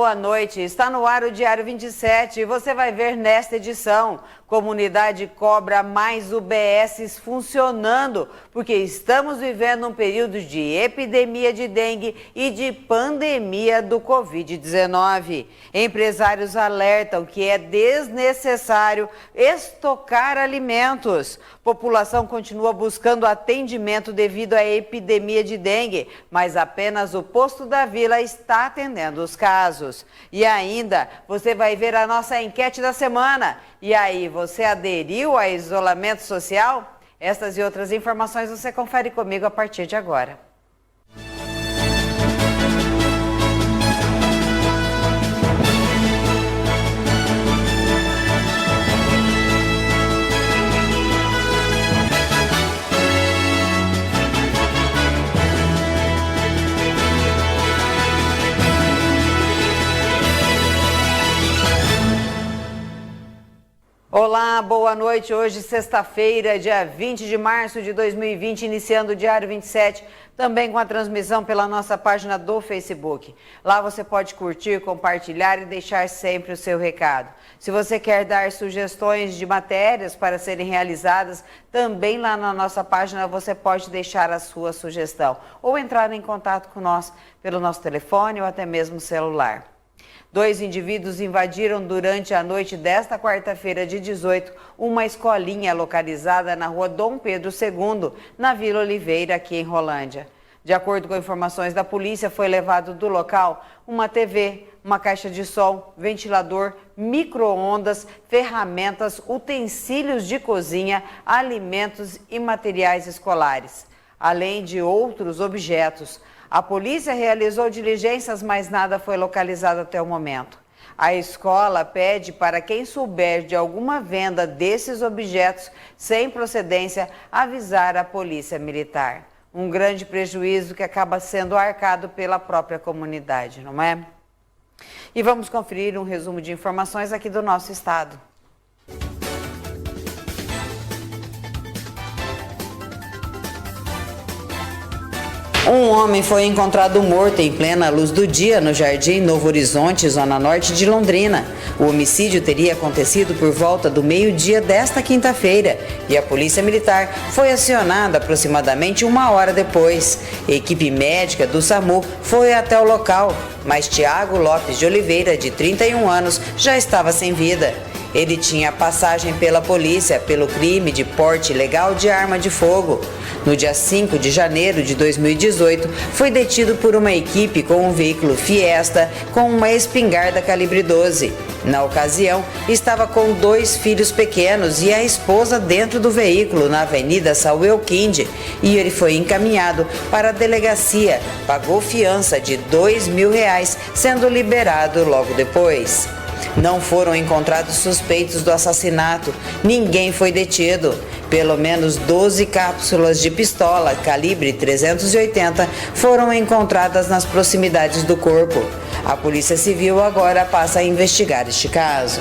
boa noite. Está no ar o Diário 27 e você vai ver nesta edição: comunidade cobra mais UBSs funcionando, porque estamos vivendo um período de epidemia de dengue e de pandemia do Covid-19. Empresários alertam que é desnecessário estocar alimentos. População continua buscando atendimento devido à epidemia de dengue, mas apenas o posto da vila está atendendo os casos. E ainda, você vai ver a nossa enquete da semana. E aí, você aderiu ao isolamento social? Estas e outras informações você confere comigo a partir de agora. Olá, boa noite. Hoje, sexta-feira, dia 20 de março de 2020, iniciando o Diário 27, também com a transmissão pela nossa página do Facebook. Lá você pode curtir, compartilhar e deixar sempre o seu recado. Se você quer dar sugestões de matérias para serem realizadas, também lá na nossa página você pode deixar a sua sugestão ou entrar em contato com nós pelo nosso telefone ou até mesmo celular. 2 indivíduos invadiram durante a noite desta quarta-feira de 18 uma escolinha localizada na rua Dom Pedro II, na Vila Oliveira, aqui em Rolândia. De acordo com informações da polícia, foi levado do local uma TV, uma caixa de som, ventilador, micro-ondas, ferramentas, utensílios de cozinha, alimentos e materiais escolares, além de outros objetos. A polícia realizou diligências, mas nada foi localizado até o momento. A escola pede para quem souber de alguma venda desses objetos sem procedência avisar a polícia militar. Um grande prejuízo que acaba sendo arcado pela própria comunidade, não é? E vamos conferir um resumo de informações aqui do nosso estado. Um homem foi encontrado morto em plena luz do dia no Jardim Novo Horizonte, zona norte de Londrina. O homicídio teria acontecido por volta do meio-dia desta quinta-feira e a Polícia Militar foi acionada aproximadamente 1 hora depois. A equipe médica do SAMU foi até o local, mas Tiago Lopes de Oliveira, de 31 anos, já estava sem vida. Ele tinha passagem pela polícia pelo crime de porte ilegal de arma de fogo. No dia 5 de janeiro de 2018, foi detido por uma equipe com um veículo Fiesta com uma espingarda calibre 12. Na ocasião, estava com 2 filhos pequenos e a esposa dentro do veículo na Avenida Samuel Kinde e ele foi encaminhado para a delegacia, pagou fiança de R$2.000, sendo liberado logo depois. Não foram encontrados suspeitos do assassinato, ninguém foi detido. Pelo menos 12 cápsulas de pistola calibre 380 foram encontradas nas proximidades do corpo. A Polícia Civil agora passa a investigar este caso.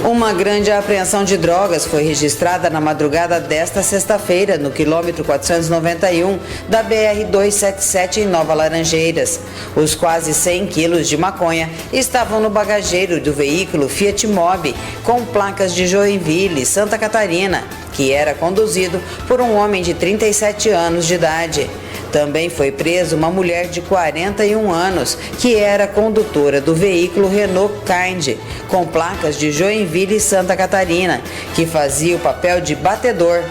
Uma grande apreensão de drogas foi registrada na madrugada desta sexta-feira, no quilômetro 491 da BR-277 em Nova Laranjeiras. Os quase 100 quilos de maconha estavam no bagageiro do veículo Fiat Mobi, com placas de Joinville, Santa Catarina, que era conduzido por um homem de 37 anos de idade. Também foi presa uma mulher de 41 anos, que era condutora do veículo Renault Kind, com placas de Joinville e Santa Catarina, que fazia o papel de batedor.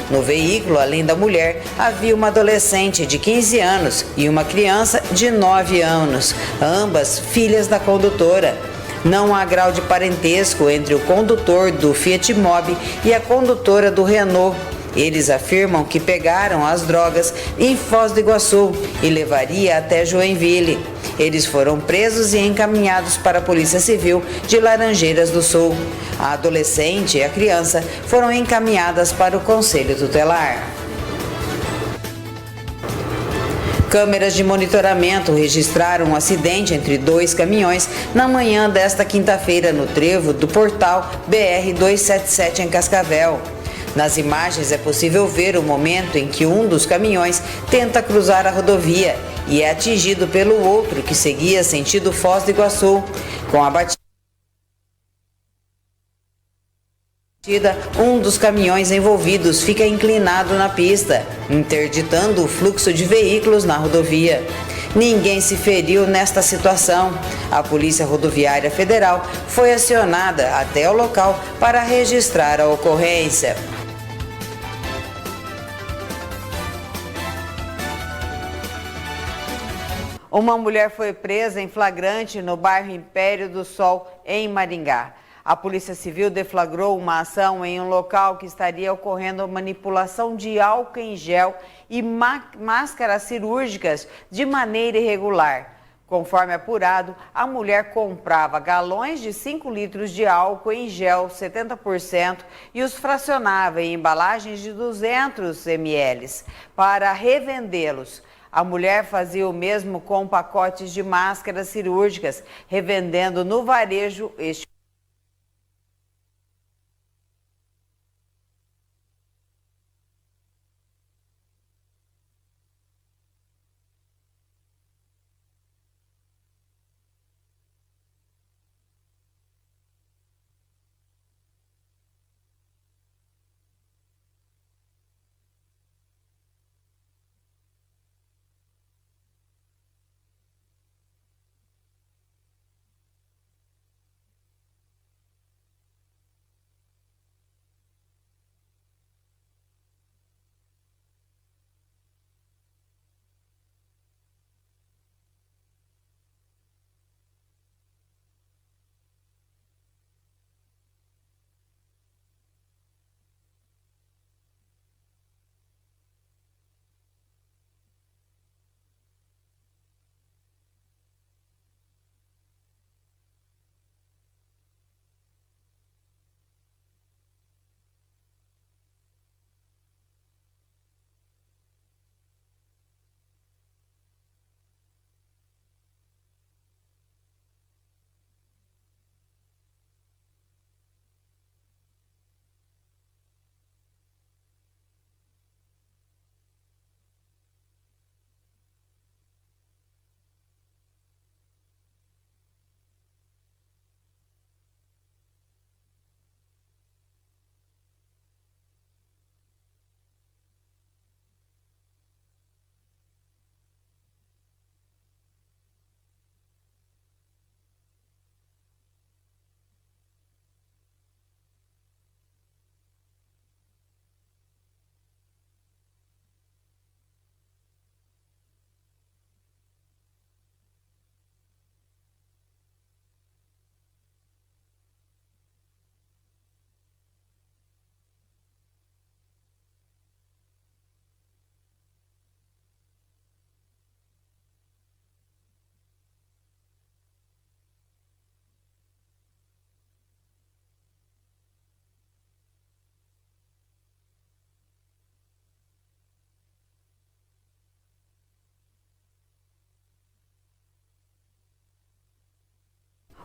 No veículo, além da mulher, havia uma adolescente de 15 anos e uma criança de 9 anos, ambas filhas da condutora. Não há grau de parentesco entre o condutor do Fiat Mobi e a condutora do Renault. Eles afirmam que pegaram as drogas em Foz do Iguaçu e levaria até Joinville. Eles foram presos e encaminhados para a Polícia Civil de Laranjeiras do Sul. A adolescente e a criança foram encaminhadas para o Conselho Tutelar. Câmeras de monitoramento registraram um acidente entre 2 caminhões na manhã desta quinta-feira no trevo do portal BR-277 em Cascavel. Nas imagens é possível ver o momento em que um dos caminhões tenta cruzar a rodovia e é atingido pelo outro que seguia sentido Foz do Iguaçu. Com a batida, um dos caminhões envolvidos fica inclinado na pista, interditando o fluxo de veículos na rodovia. Ninguém se feriu nesta situação. A Polícia Rodoviária Federal foi acionada até o local para registrar a ocorrência. Uma mulher foi presa em flagrante no bairro Império do Sol, em Maringá. A Polícia Civil deflagrou uma ação em um local que estaria ocorrendo manipulação de álcool em gel e máscaras cirúrgicas de maneira irregular. Conforme apurado, a mulher comprava galões de 5 litros de álcool em gel 70% e os fracionava em embalagens de 200 ml para revendê-los. A mulher fazia o mesmo com pacotes de máscaras cirúrgicas, revendendo no varejo este.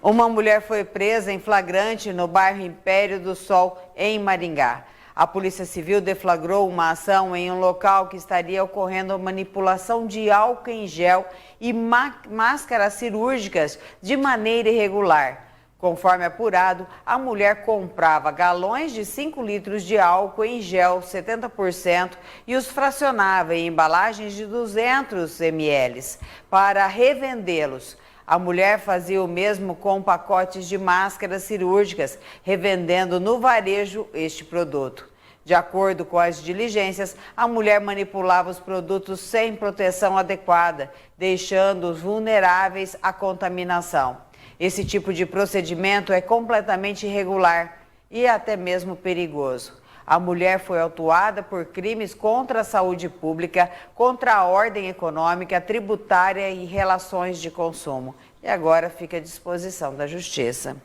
Uma mulher foi presa em flagrante no bairro Império do Sol, em Maringá. A Polícia Civil deflagrou uma ação em um local que estaria ocorrendo manipulação de álcool em gel e máscaras cirúrgicas de maneira irregular. Conforme apurado, a mulher comprava galões de 5 litros de álcool em gel 70% e os fracionava em embalagens de 200 ml para revendê-los. A mulher fazia o mesmo com pacotes de máscaras cirúrgicas, revendendo no varejo este produto. De acordo com as diligências, a mulher manipulava os produtos sem proteção adequada, deixando-os vulneráveis à contaminação. Esse tipo de procedimento é completamente irregular e até mesmo perigoso. A mulher foi autuada por crimes contra a saúde pública, contra a ordem econômica, tributária e relações de consumo. E agora fica à disposição da Justiça.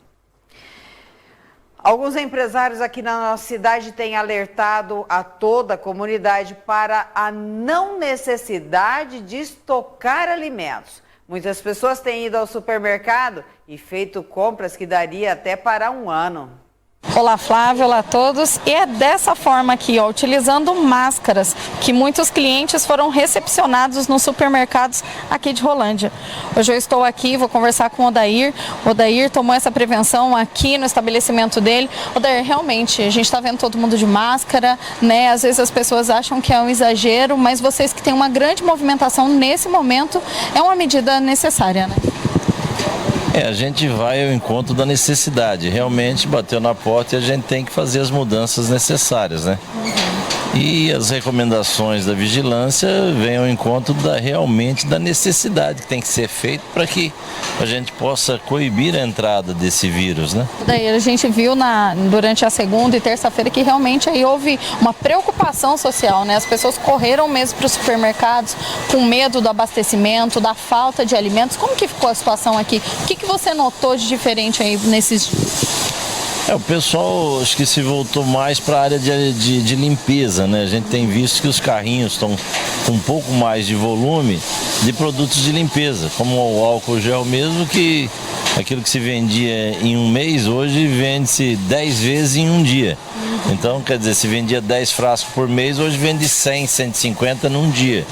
Alguns empresários aqui na nossa cidade têm alertado a toda a comunidade para a não necessidade de estocar alimentos. Muitas pessoas têm ido ao supermercado e feito compras que daria até para um ano. Olá Flávio, olá a todos. E é dessa forma aqui, ó, utilizando máscaras, que muitos clientes foram recepcionados nos supermercados aqui de Rolândia. Hoje eu estou aqui, vou conversar com o Odair. O Odair tomou essa prevenção aqui no estabelecimento dele. Odair, realmente, a gente está vendo todo mundo de máscara, né? Às vezes as pessoas acham que é um exagero, mas vocês que têm uma grande movimentação nesse momento, é uma medida necessária, né? A gente vai ao encontro da necessidade, realmente bateu na porta e a gente tem que fazer as mudanças necessárias, né? E as recomendações da vigilância vêm ao encontro realmente da necessidade que tem que ser feito para que a gente possa coibir a entrada desse vírus, né? Daí a gente viu durante a segunda e terça-feira que realmente aí houve uma preocupação social, né? As pessoas correram mesmo para os supermercados com medo do abastecimento, da falta de alimentos. Como que ficou a situação aqui? O que você notou de diferente aí nesses dias? O pessoal acho que se voltou mais para a área de limpeza, né? A gente tem visto que os carrinhos estão com um pouco mais de volume de produtos de limpeza, como o álcool gel mesmo, que aquilo que se vendia em um mês, hoje vende-se 10 vezes em um dia. Então, quer dizer, se vendia 10 frascos por mês, hoje vende 100, 150 num dia.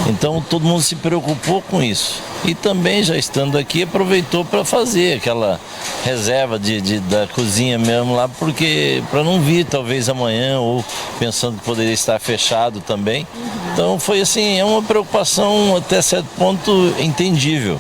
Então, todo mundo se preocupou com isso. E também, já estando aqui, aproveitou para fazer aquela reserva da cozinha mesmo lá, porque para não vir talvez amanhã, ou pensando que poderia estar fechado também. Então, foi assim, é uma preocupação até certo ponto entendível.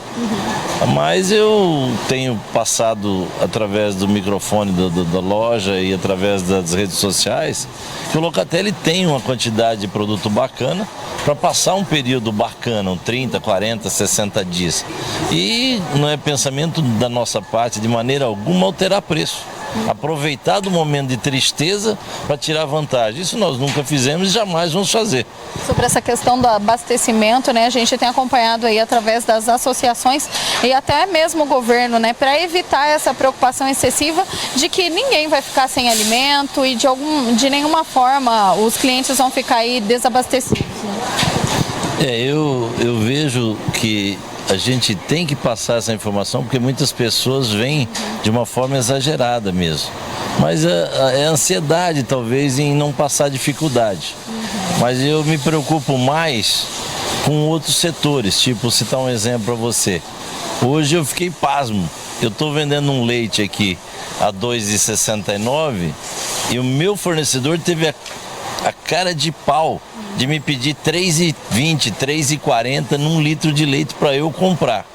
Mas eu tenho passado através do microfone da loja e através das redes sociais que o Locatelli tem uma quantidade de produto bacana para passar um período bacana, 30, 40, 60 dias. E não é pensamento da nossa parte de maneira alguma alterar preço. Aproveitar do momento de tristeza para tirar vantagem. Isso nós nunca fizemos e jamais vamos fazer. Sobre essa questão do abastecimento, né, a gente tem acompanhado aí através das associações e até mesmo o governo, né, para evitar essa preocupação excessiva de que ninguém vai ficar sem alimento e de nenhuma forma os clientes vão ficar aí desabastecidos, né? Eu vejo que a gente tem que passar essa informação porque muitas pessoas vêm de uma forma exagerada mesmo. Mas é ansiedade talvez em não passar dificuldade. Mas eu me preocupo mais com outros setores, tipo, citar um exemplo para você. Hoje eu fiquei pasmo. Eu estou vendendo um leite aqui a R$ 2,69 e o meu fornecedor teve a cara de pau de me pedir R$ 3,20, R$ 3,40 num litro de leite para eu comprar.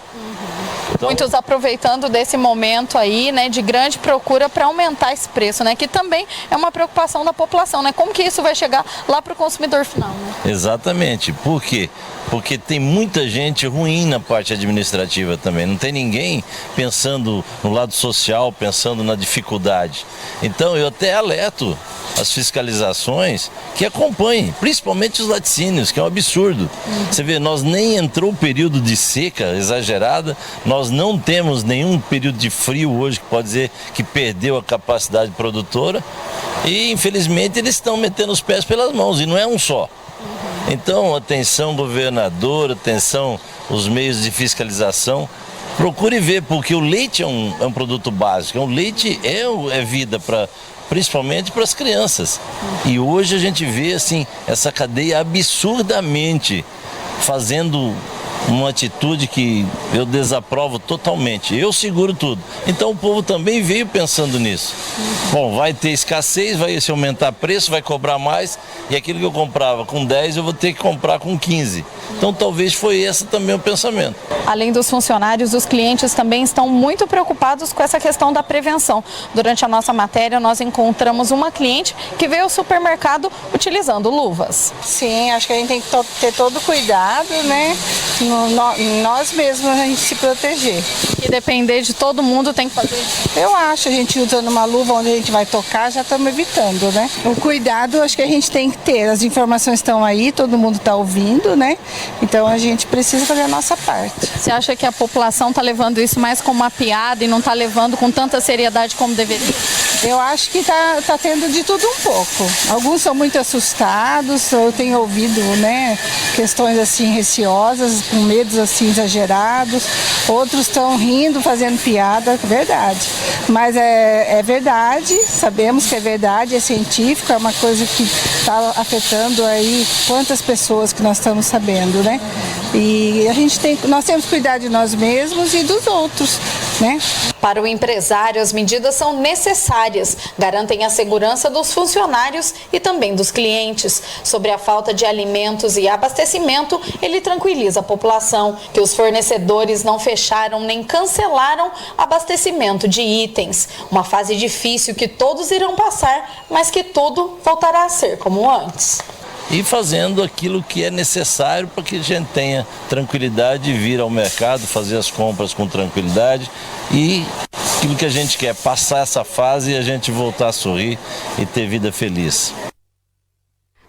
Então, muitos aproveitando desse momento aí, né, de grande procura para aumentar esse preço, né, que também é uma preocupação da população, né, como que isso vai chegar lá para o consumidor final, né? Exatamente, por quê? Porque tem muita gente ruim na parte administrativa também, não tem ninguém pensando no lado social, pensando na dificuldade. Então eu até alerto as fiscalizações que acompanhem, principalmente os laticínios, que é um absurdo. Você vê, nós nem entrou o período de seca exagerada, nós não temos nenhum período de frio hoje que pode dizer que perdeu a capacidade produtora e infelizmente eles estão metendo os pés pelas mãos e não é um só. Então, atenção governador, atenção os meios de fiscalização, procure ver, porque o leite é um produto básico, o leite é vida principalmente para as crianças. E hoje a gente vê assim, essa cadeia absurdamente fazendo uma atitude que eu desaprovo totalmente. Eu seguro tudo. Então o povo também veio pensando nisso. Bom, vai ter escassez, vai se aumentar preço, vai cobrar mais, e aquilo que eu comprava com 10 eu vou ter que comprar com 15. Então talvez foi esse também o pensamento. Além dos funcionários, os clientes também estão muito preocupados com essa questão da prevenção. Durante a nossa matéria, nós encontramos uma cliente que veio ao supermercado utilizando luvas. Sim, acho que a gente tem que ter todo cuidado, né? Nós mesmos a gente se proteger. E depender de todo mundo tem que fazer. Eu acho, a gente usando uma luva onde a gente vai tocar, já estamos evitando, né? O cuidado acho que a gente tem que ter. As informações estão aí, todo mundo está ouvindo, né? Então a gente precisa fazer a nossa parte. Você acha que a população está levando isso mais como uma piada e não está levando com tanta seriedade como deveria? Eu acho que tá tendo de tudo um pouco. Alguns são muito assustados, eu tenho ouvido, né, questões assim receosas, com medos assim exagerados, outros estão rindo, fazendo piada, verdade. Mas é verdade, sabemos que é verdade, é científico, é uma coisa que está afetando aí quantas pessoas que nós estamos sabendo, né? E nós temos que cuidar de nós mesmos e dos outros, né? Para o empresário, as medidas são necessárias, garantem a segurança dos funcionários e também dos clientes. Sobre a falta de alimentos e abastecimento, ele tranquiliza a população que os fornecedores não fecharam nem cancelaram abastecimento de itens. Uma fase difícil que todos irão passar, mas que tudo voltará a ser como antes. E fazendo aquilo que é necessário para que a gente tenha tranquilidade de vir ao mercado, fazer as compras com tranquilidade e aquilo que a gente quer, passar essa fase e a gente voltar a sorrir e ter vida feliz.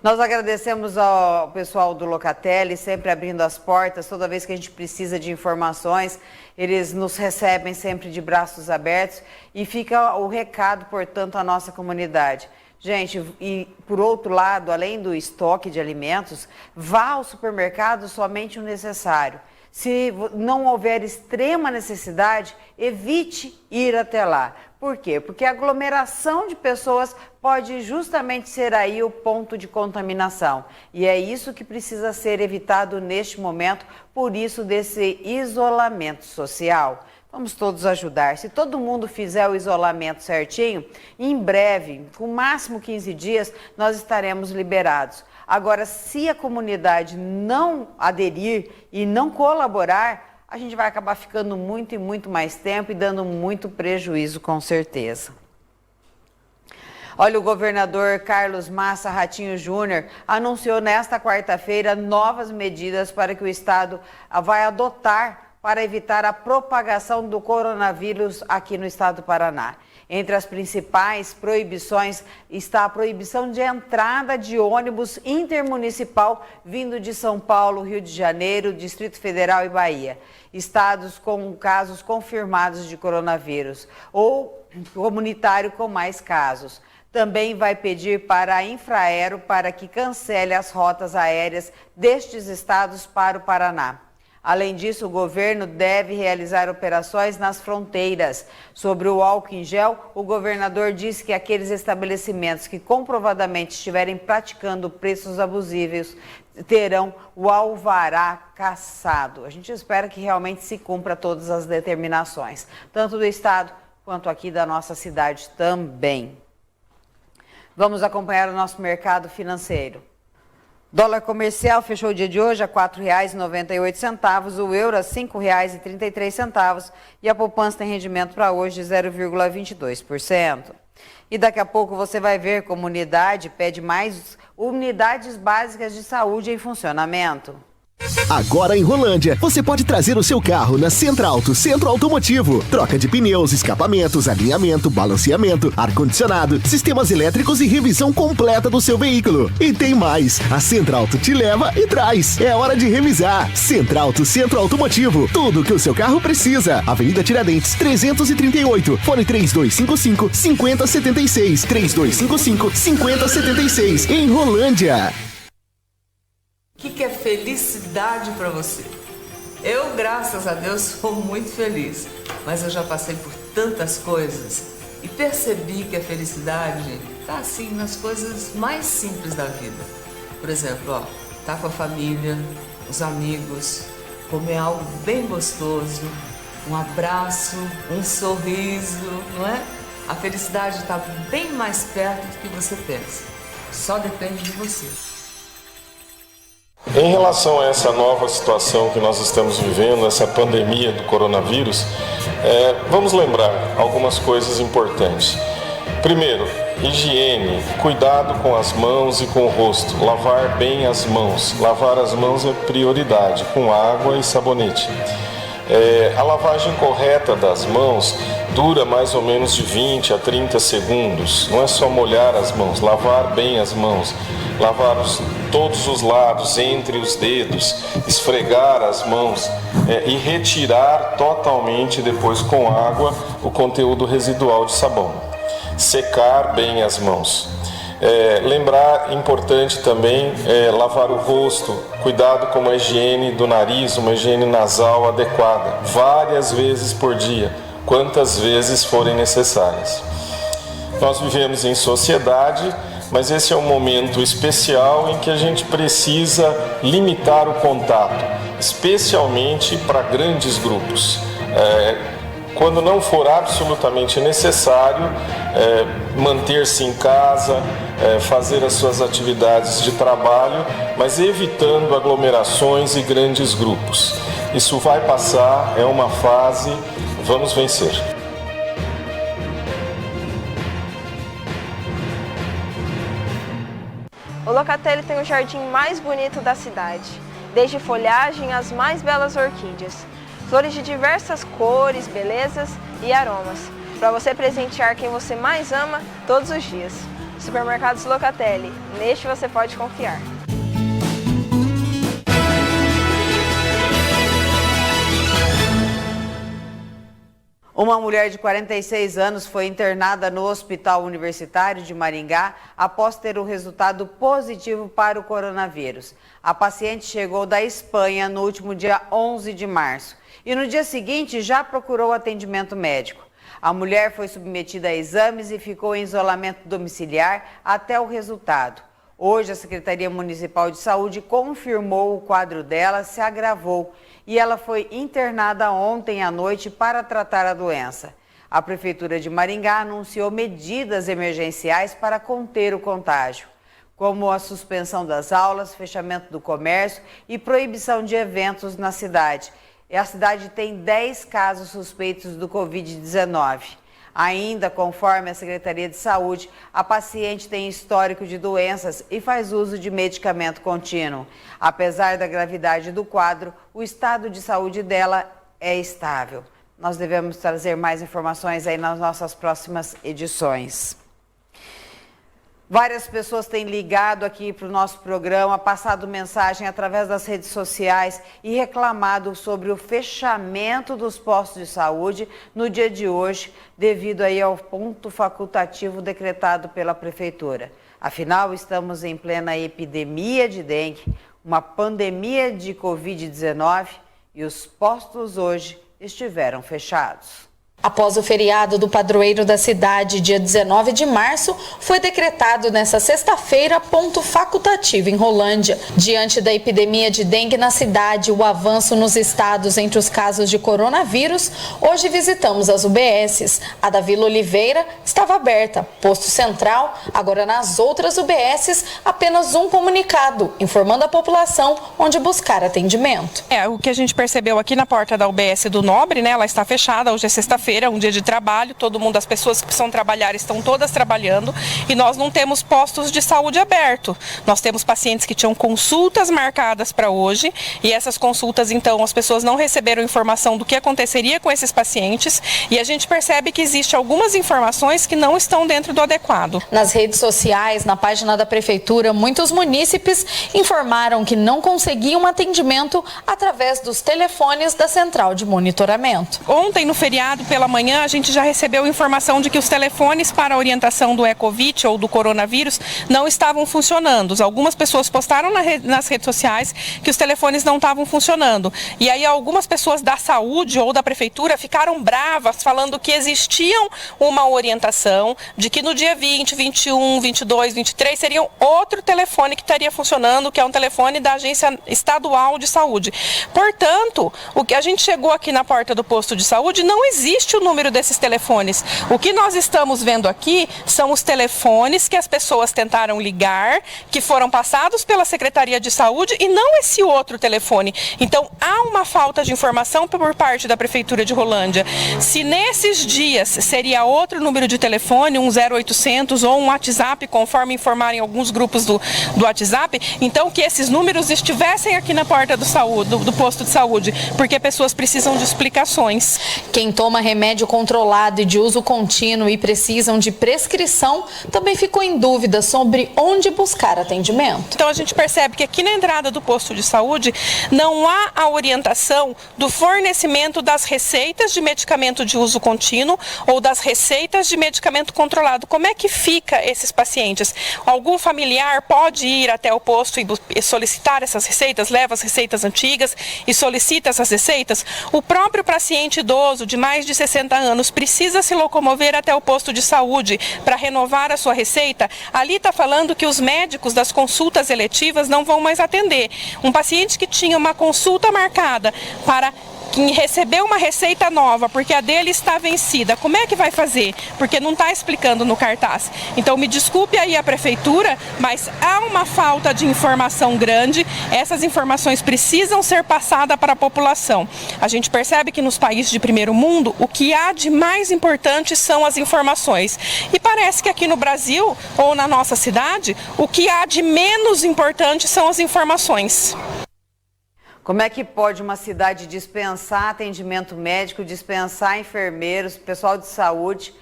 Nós agradecemos ao pessoal do Locatelli, sempre abrindo as portas, toda vez que a gente precisa de informações, eles nos recebem sempre de braços abertos e fica o recado, portanto, à nossa comunidade. Gente, e por outro lado, além do estoque de alimentos, vá ao supermercado somente o necessário. Se não houver extrema necessidade, evite ir até lá. Por quê? Porque a aglomeração de pessoas pode justamente ser aí o ponto de contaminação. E é isso que precisa ser evitado neste momento, por isso desse isolamento social. Vamos todos ajudar. Se todo mundo fizer o isolamento certinho, em breve, com máximo 15 dias, nós estaremos liberados. Agora, se a comunidade não aderir e não colaborar, a gente vai acabar ficando muito e muito mais tempo e dando muito prejuízo, com certeza. Olha, o governador Carlos Massa Ratinho Júnior anunciou nesta quarta-feira novas medidas para que o estado vai adotar para evitar a propagação do coronavírus aqui no estado do Paraná. Entre as principais proibições está a proibição de entrada de ônibus intermunicipal vindo de São Paulo, Rio de Janeiro, Distrito Federal e Bahia. Estados com casos confirmados de coronavírus ou comunitário com mais casos. Também vai pedir para a Infraero para que cancele as rotas aéreas destes estados para o Paraná. Além disso, o governo deve realizar operações nas fronteiras. Sobre o álcool em gel, o governador disse que aqueles estabelecimentos que comprovadamente estiverem praticando preços abusivos terão o alvará cassado. A gente espera que realmente se cumpra todas as determinações, tanto do estado quanto aqui da nossa cidade também. Vamos acompanhar o nosso mercado financeiro. Dólar comercial fechou o dia de hoje a R$ 4,98, o euro a R$ 5,33 e a poupança tem rendimento para hoje de 0,22%. E daqui a pouco você vai ver como unidade pede mais unidades básicas de saúde em funcionamento. Agora em Rolândia, você pode trazer o seu carro na Centralto Centro Automotivo. Troca de pneus, escapamentos, alinhamento, balanceamento, ar-condicionado, sistemas elétricos e revisão completa do seu veículo. E tem mais, a Centralto te leva e traz. É hora de revisar. Centralto Centro Automotivo, tudo que o seu carro precisa. Avenida Tiradentes, 338, fone 3255-5076, 3255-5076, em Rolândia. O que é felicidade para você? Eu, graças a Deus, sou muito feliz, mas eu já passei por tantas coisas e percebi que a felicidade está assim nas coisas mais simples da vida. Por exemplo, tá com a família, os amigos, comer algo bem gostoso, um abraço, um sorriso, não é? A felicidade está bem mais perto do que você pensa. Só depende de você. Em relação a essa nova situação que nós estamos vivendo, essa pandemia do coronavírus, vamos lembrar algumas coisas importantes. Primeiro, higiene, cuidado com as mãos e com o rosto, lavar bem as mãos. Lavar as mãos é prioridade, com água e sabonete. A lavagem correta das mãos dura mais ou menos de 20 a 30 segundos. Não é só molhar as mãos, lavar bem as mãos. Lavar todos os lados, entre os dedos, esfregar as mãos e retirar totalmente depois com água o conteúdo residual de sabão. Secar bem as mãos. Lembrar, importante também, lavar o rosto, cuidado com uma higiene do nariz, uma higiene nasal adequada, várias vezes por dia, quantas vezes forem necessárias. Nós vivemos em sociedade, mas esse é um momento especial em que a gente precisa limitar o contato, especialmente para grandes grupos. Quando não for absolutamente necessário, manter-se em casa, fazer as suas atividades de trabalho, mas evitando aglomerações e grandes grupos. Isso vai passar, é uma fase, vamos vencer. O Locatelli tem o jardim mais bonito da cidade, desde folhagem às mais belas orquídeas. Flores de diversas cores, belezas e aromas, para você presentear quem você mais ama todos os dias. Supermercados Locatelli, neste você pode confiar. Uma mulher de 46 anos foi internada no Hospital Universitário de Maringá após ter o resultado positivo para o coronavírus. A paciente chegou da Espanha no último dia 11 de março e no dia seguinte já procurou atendimento médico. A mulher foi submetida a exames e ficou em isolamento domiciliar até o resultado. Hoje, a Secretaria Municipal de Saúde confirmou o quadro dela se agravou e ela foi internada ontem à noite para tratar a doença. A Prefeitura de Maringá anunciou medidas emergenciais para conter o contágio, como a suspensão das aulas, fechamento do comércio e proibição de eventos na cidade. E a cidade tem 10 casos suspeitos do Covid-19. Ainda, conforme a Secretaria de Saúde, a paciente tem histórico de doenças e faz uso de medicamento contínuo. Apesar da gravidade do quadro, o estado de saúde dela é estável. Nós devemos trazer mais informações aí nas nossas próximas edições. Várias pessoas têm ligado aqui para o nosso programa, passado mensagem através das redes sociais e reclamado sobre o fechamento dos postos de saúde no dia de hoje, devido aí ao ponto facultativo decretado pela Prefeitura. Afinal, estamos em plena epidemia de dengue, uma pandemia de Covid-19 e os postos hoje estiveram fechados. Após o feriado do padroeiro da cidade, dia 19 de março, foi decretado nesta sexta-feira ponto facultativo em Rolândia. Diante da epidemia de dengue na cidade e o avanço nos estados entre os casos de coronavírus, hoje visitamos as UBSs. A da Vila Oliveira estava aberta, posto central. Agora nas outras UBSs, apenas um comunicado, informando a população onde buscar atendimento. O que a gente percebeu aqui na porta da UBS do Nobre, ela está fechada, hoje é sexta-feira. Um dia de trabalho, todo mundo, as pessoas que precisam trabalhar estão todas trabalhando e nós não temos postos de saúde aberto. Nós temos pacientes que tinham consultas marcadas para hoje e essas consultas, então, as pessoas não receberam informação do que aconteceria com esses pacientes e a gente percebe que existe algumas informações que não estão dentro do adequado. Nas redes sociais, na página da Prefeitura, muitos munícipes informaram que não conseguiam atendimento através dos telefones da Central de Monitoramento. Ontem, no feriado, pela manhã, a gente já recebeu informação de que os telefones para a orientação do Ecovit ou do coronavírus não estavam funcionando. Algumas pessoas postaram nas redes sociais que os telefones não estavam funcionando. E aí algumas pessoas da saúde ou da prefeitura ficaram bravas, falando que existiam uma orientação de que no dia 20, 21, 22, 23 seria outro telefone que estaria funcionando, que é um telefone da Agência Estadual de Saúde. Portanto, o que a gente chegou aqui na porta do posto de saúde, não existe o número desses telefones. O que nós estamos vendo aqui são os telefones que as pessoas tentaram ligar, que foram passados pela Secretaria de Saúde e não esse outro telefone. Então, há uma falta de informação por parte da Prefeitura de Rolândia. Se nesses dias seria outro número de telefone, um 0800 ou um WhatsApp, conforme informarem alguns grupos do WhatsApp, então que esses números estivessem aqui na porta do posto de saúde, porque pessoas precisam de explicações. Quem toma remédio remédio controlado e de uso contínuo e precisam de prescrição também ficou em dúvida sobre onde buscar atendimento. Então a gente percebe que aqui na entrada do posto de saúde não há a orientação do fornecimento das receitas de medicamento de uso contínuo ou das receitas de medicamento controlado. Como é que fica esses pacientes? Algum familiar pode ir até o posto e solicitar essas receitas, leva as receitas antigas e solicita essas receitas? O próprio paciente idoso de mais de 60 anos precisa se locomover até o posto de saúde para renovar a sua receita. Ali está falando que os médicos das consultas eletivas não vão mais atender. Um paciente que tinha uma consulta marcada para que recebeu uma receita nova, porque a dele está vencida, como é que vai fazer? Porque não está explicando no cartaz. Então, me desculpe aí a prefeitura, mas há uma falta de informação grande, essas informações precisam ser passadas para a população. A gente percebe que nos países de primeiro mundo, o que há de mais importante são as informações. E parece que aqui no Brasil, ou na nossa cidade, o que há de menos importante são as informações. Como é que pode uma cidade dispensar atendimento médico, dispensar enfermeiros, pessoal de saúde,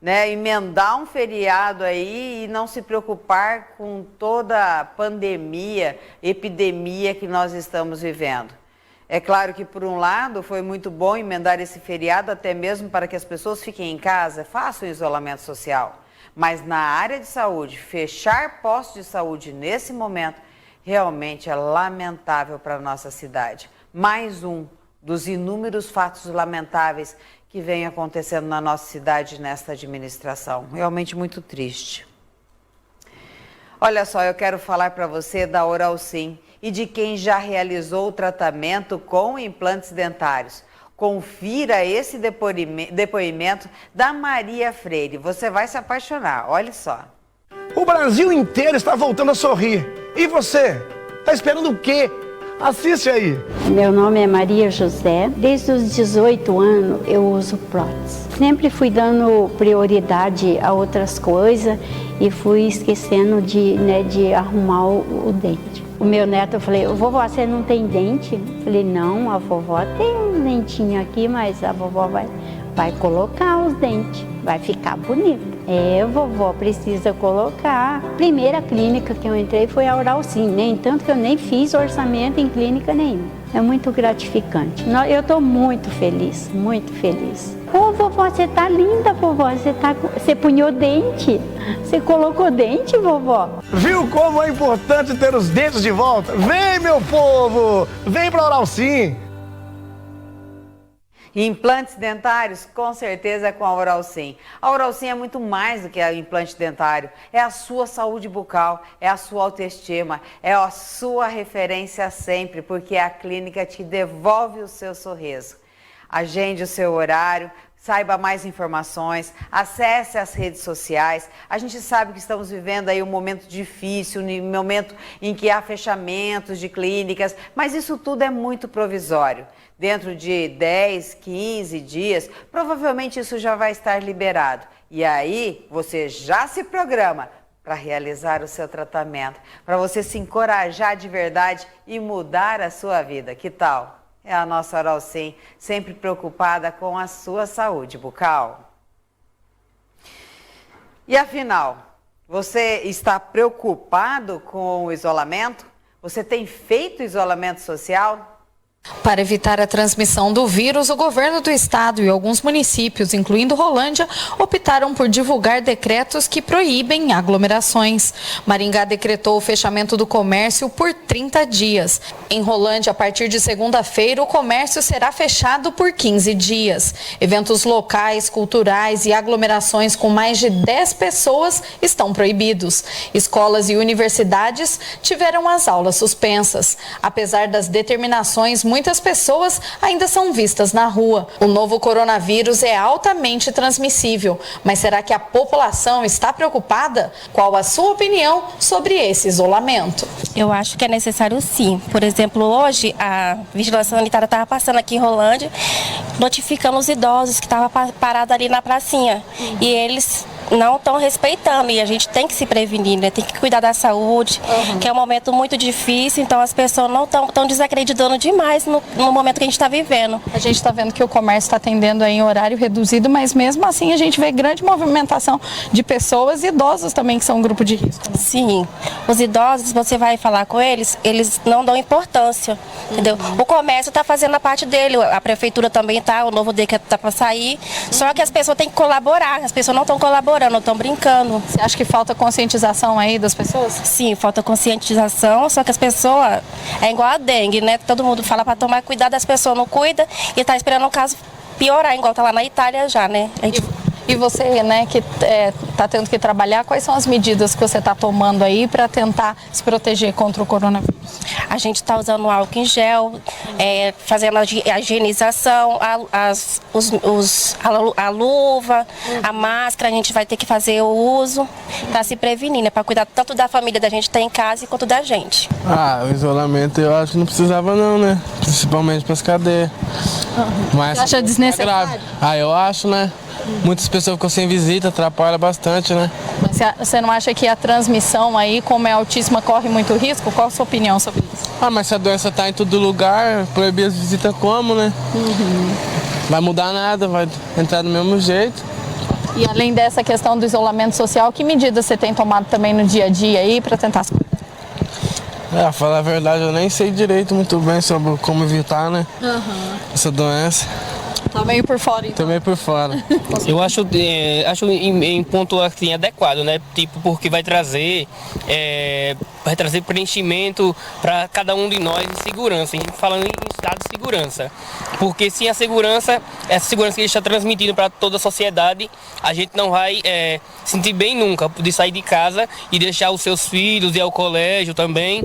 né, emendar um feriado aí e não se preocupar com toda a pandemia, epidemia que nós estamos vivendo? É claro que, por um lado, foi muito bom emendar esse feriado, até mesmo para que as pessoas fiquem em casa, façam isolamento social. Mas na área de saúde, fechar postos de saúde nesse momento realmente é lamentável para a nossa cidade. Mais um dos inúmeros fatos lamentáveis que vem acontecendo na nossa cidade nesta administração. Realmente muito triste. Olha só, eu quero falar para você da Oralsim e de quem já realizou o tratamento com implantes dentários. Confira esse depoimento da Maria Freire. Você vai se apaixonar, olha só. O Brasil inteiro está voltando a sorrir. E você? Está esperando o quê? Assiste aí. Meu nome é Maria José. Desde os 18 anos eu uso prótese. Sempre fui dando prioridade a outras coisas e fui esquecendo de arrumar o dente. O meu neto, eu falei, vovó, você não tem dente? Eu falei, não, a vovó tem um dentinho aqui, mas a vovó vai colocar os dentes, vai ficar bonito. Vovó, precisa colocar. Primeira clínica que eu entrei foi a Oralsim, nem tanto que eu nem fiz orçamento em clínica nenhuma. É muito gratificante. Eu estou muito feliz, muito feliz. Ô, vovó, você tá linda, vovó, você punhou dente, você colocou dente, vovó. Viu como é importante ter os dentes de volta? Vem, meu povo, vem pra Oralsim. Implantes dentários, com certeza é com a Oralsim. A Oralsim é muito mais do que o implante dentário. É a sua saúde bucal, é a sua autoestima, é a sua referência sempre, porque a clínica te devolve o seu sorriso. Agende o seu horário, saiba mais informações, acesse as redes sociais. A gente sabe que estamos vivendo aí um momento difícil, um momento em que há fechamentos de clínicas, mas isso tudo é muito provisório. Dentro de 10, 15 dias, provavelmente isso já vai estar liberado. E aí, você já se programa para realizar o seu tratamento, para você se encorajar de verdade e mudar a sua vida. Que tal? É a nossa Oralsim, sempre preocupada com a sua saúde bucal. E afinal, você está preocupado com o isolamento? Você tem feito isolamento social? Para evitar a transmissão do vírus, o governo do estado e alguns municípios, incluindo Rolândia, optaram por divulgar decretos que proíbem aglomerações. Maringá decretou o fechamento do comércio por 30 dias. Em Rolândia, a partir de segunda-feira, o comércio será fechado por 15 dias. Eventos locais, culturais e aglomerações com mais de 10 pessoas estão proibidos. Escolas e universidades tiveram as aulas suspensas. Apesar das determinações, muitas pessoas ainda são vistas na rua. O novo coronavírus é altamente transmissível, mas será que a população está preocupada? Qual a sua opinião sobre esse isolamento? Eu acho que é necessário sim. Por exemplo, hoje a Vigilância Sanitária estava passando aqui em Rolândia, notificando os idosos que estavam parados ali na pracinha. E eles não estão respeitando e a gente tem que se prevenir, né? Tem que cuidar da saúde, que é um momento muito difícil, então as pessoas não estão desacreditando demais no momento que a gente está vivendo. A gente está vendo que o comércio está atendendo aí em horário reduzido, mas mesmo assim a gente vê grande movimentação de pessoas e idosos também, que são um grupo de risco. Né? Sim, os idosos, você vai falar com eles, eles não dão importância, entendeu? O comércio está fazendo a parte dele, a prefeitura também está, o novo decreto está para sair, só que as pessoas têm que colaborar, as pessoas não estão colaborando, não estão brincando. Você acha que falta conscientização aí das pessoas? Sim, falta conscientização, só que as pessoas, é igual a dengue, né? Todo mundo fala para tomar cuidado, as pessoas não cuidam e está esperando o caso piorar, igual tá lá na Itália já, né? E você, né, que está tendo que trabalhar, quais são as medidas que você está tomando aí para tentar se proteger contra o coronavírus? A gente está usando álcool em gel, fazendo a higienização, a luva, a máscara, a gente vai ter que fazer o uso para se prevenir, né? Para cuidar tanto da família da gente que tá em casa quanto da gente. O isolamento eu acho que não precisava não, né? Principalmente para as cadeias. Mas você acha desnecessário? Eu acho, né? Muitas pessoas ficam sem visita, atrapalha bastante, né? Mas você não acha que a transmissão aí, como é altíssima, corre muito risco? Qual a sua opinião sobre isso? Mas se a doença tá em todo lugar, proibir as visitas como, né? Vai mudar nada, vai entrar do mesmo jeito. E além dessa questão do isolamento social, que medidas você tem tomado também no dia a dia aí para tentar... Falar a verdade, eu nem sei direito muito bem sobre como evitar, né? Essa doença. Tá meio por fora, então. Tô meio por fora. Eu acho em ponto assim, adequado, né? Tipo, porque vai trazer preenchimento para cada um de nós em segurança. A gente falando em estado de segurança. Porque sem a segurança, essa segurança que a gente está transmitindo para toda a sociedade, a gente não vai sentir bem nunca de sair de casa e deixar os seus filhos ir ao colégio também.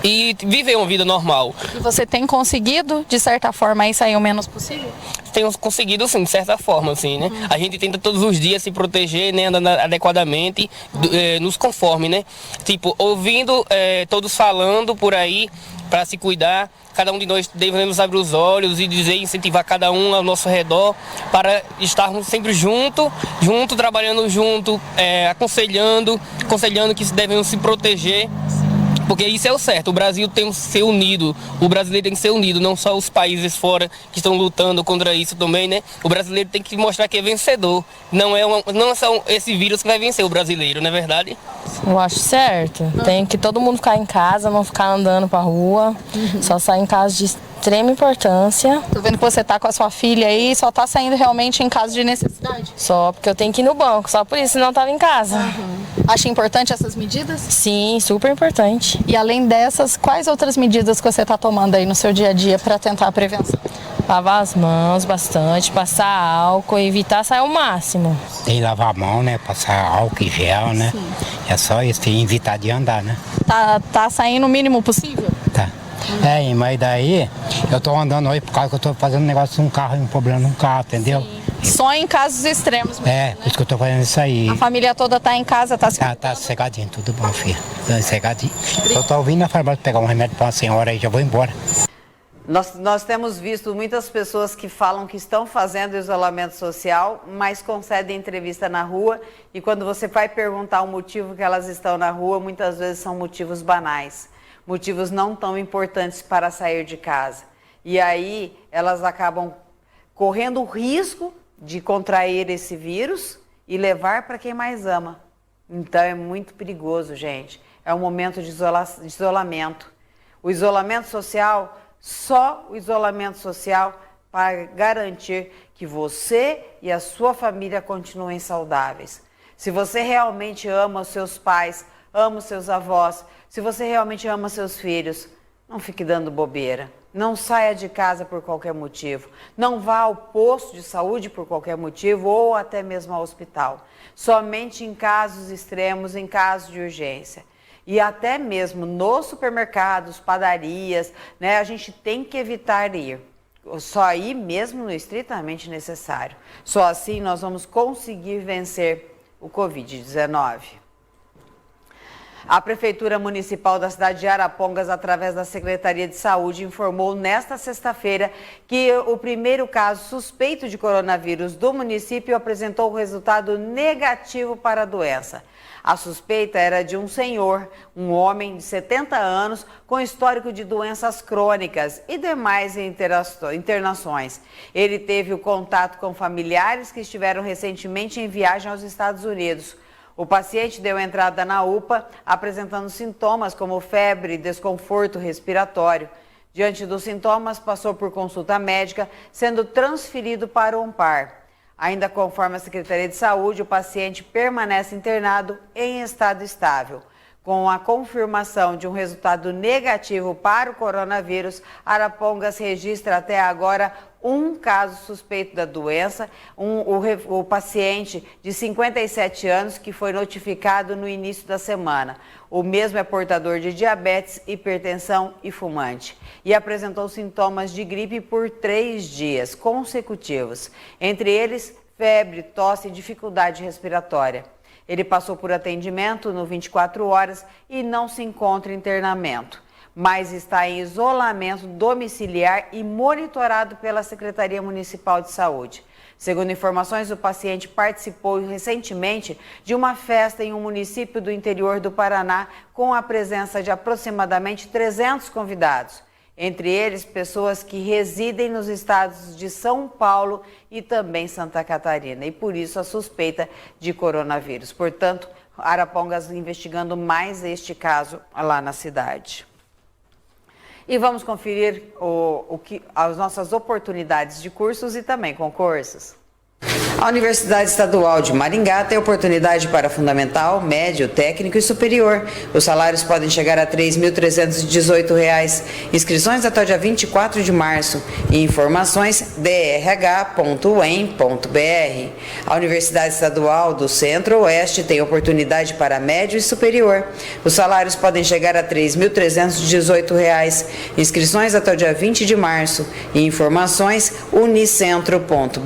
E viver uma vida normal. E você tem conseguido, de certa forma, aí sair o menos possível? Temos conseguido, sim, de certa forma, assim, né? A gente tenta todos os dias se proteger, né? Andando adequadamente, nos conforme, né? Tipo, ouvindo todos falando por aí para se cuidar. Cada um de nós devemos abrir os olhos e incentivar cada um ao nosso redor para estarmos sempre junto, trabalhando junto, aconselhando que devemos se proteger. Porque isso é o certo, o Brasil tem que ser unido, o brasileiro tem que ser unido, não só os países fora que estão lutando contra isso também, né? O brasileiro tem que mostrar que é vencedor, não é só esse vírus que vai vencer o brasileiro, não é verdade? Eu acho certo, tem que todo mundo ficar em casa, não ficar andando pra rua, só sair em casa de extrema importância. Tô vendo que você tá com a sua filha aí e só tá saindo realmente em caso de necessidade. Só porque eu tenho que ir no banco, só por isso não tava em casa. Acha importante essas medidas? Sim, super importante. E além dessas, quais outras medidas que você tá tomando aí no seu dia a dia para tentar a prevenção? Lavar as mãos bastante, passar álcool, evitar sair ao máximo. Tem que lavar a mão, né? Passar álcool e gel, né? Sim. É só isso, tem que evitar de andar, né? Tá saindo o mínimo possível? Tá. Mas daí eu tô andando hoje por causa que eu tô fazendo um negócio com um carro, um problema num carro, entendeu? Sim. Só em casos extremos mesmo, né? Por isso que eu tô fazendo isso aí. A família toda tá em casa, tá se tá cegadinho, tudo bom, filha. Tá cegadinho. Eu tô ouvindo a farmácia pegar um remédio pra uma senhora aí, já vou embora. Nós temos visto muitas pessoas que falam que estão fazendo isolamento social, mas concedem entrevista na rua e quando você vai perguntar o motivo que elas estão na rua, muitas vezes são motivos banais, motivos não tão importantes para sair de casa. E aí elas acabam correndo o risco de contrair esse vírus e levar para quem mais ama. Então é muito perigoso, gente. É um momento de isolamento. O isolamento social... Só o isolamento social para garantir que você e a sua família continuem saudáveis. Se você realmente ama os seus pais, ama os seus avós, se você realmente ama seus filhos, não fique dando bobeira. Não saia de casa por qualquer motivo. Não vá ao posto de saúde por qualquer motivo ou até mesmo ao hospital. Somente em casos extremos, em casos de urgência. E até mesmo nos supermercados, padarias, né, a gente tem que evitar ir. Só ir mesmo no estritamente necessário. Só assim nós vamos conseguir vencer o Covid-19. A Prefeitura Municipal da cidade de Arapongas, através da Secretaria de Saúde, informou nesta sexta-feira que o primeiro caso suspeito de coronavírus do município apresentou resultado negativo para a doença. A suspeita era de um senhor, um homem de 70 anos, com histórico de doenças crônicas e demais internações. Ele teve o contato com familiares que estiveram recentemente em viagem aos Estados Unidos. O paciente deu entrada na UPA, apresentando sintomas como febre e desconforto respiratório. Diante dos sintomas, passou por consulta médica, sendo transferido para o UMPAR. Ainda conforme a Secretaria de Saúde, o paciente permanece internado em estado estável. Com a confirmação de um resultado negativo para o coronavírus, Arapongas registra até agora um caso suspeito da doença, o paciente de 57 anos que foi notificado no início da semana. O mesmo é portador de diabetes, hipertensão e fumante. E apresentou sintomas de gripe por 3 dias consecutivos. Entre eles, febre, tosse e dificuldade respiratória. Ele passou por atendimento no 24 horas e não se encontra em internamento, mas está em isolamento domiciliar e monitorado pela Secretaria Municipal de Saúde. Segundo informações, o paciente participou recentemente de uma festa em um município do interior do Paraná com a presença de aproximadamente 300 convidados. Entre eles, pessoas que residem nos estados de São Paulo e também Santa Catarina. E por isso a suspeita de coronavírus. Portanto, Arapongas investigando mais este caso lá na cidade. E vamos conferir as nossas oportunidades de cursos e também concursos. A Universidade Estadual de Maringá tem oportunidade para fundamental, médio, técnico e superior. Os salários podem chegar a R$ 3.318. Inscrições até o dia 24 de março. E informações drh.uem.br. A Universidade Estadual do Centro-Oeste tem oportunidade para médio e superior. Os salários podem chegar a R$ 3.318. Inscrições até o dia 20 de março. E informações unicentro.br.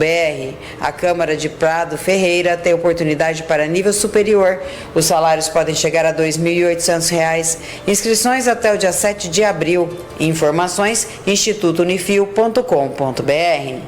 A Câmara de Prado Ferreira tem oportunidade para nível superior. Os salários podem chegar a R$ 2.800. Inscrições até o dia 7 de abril. Informações institutounifil.com.br.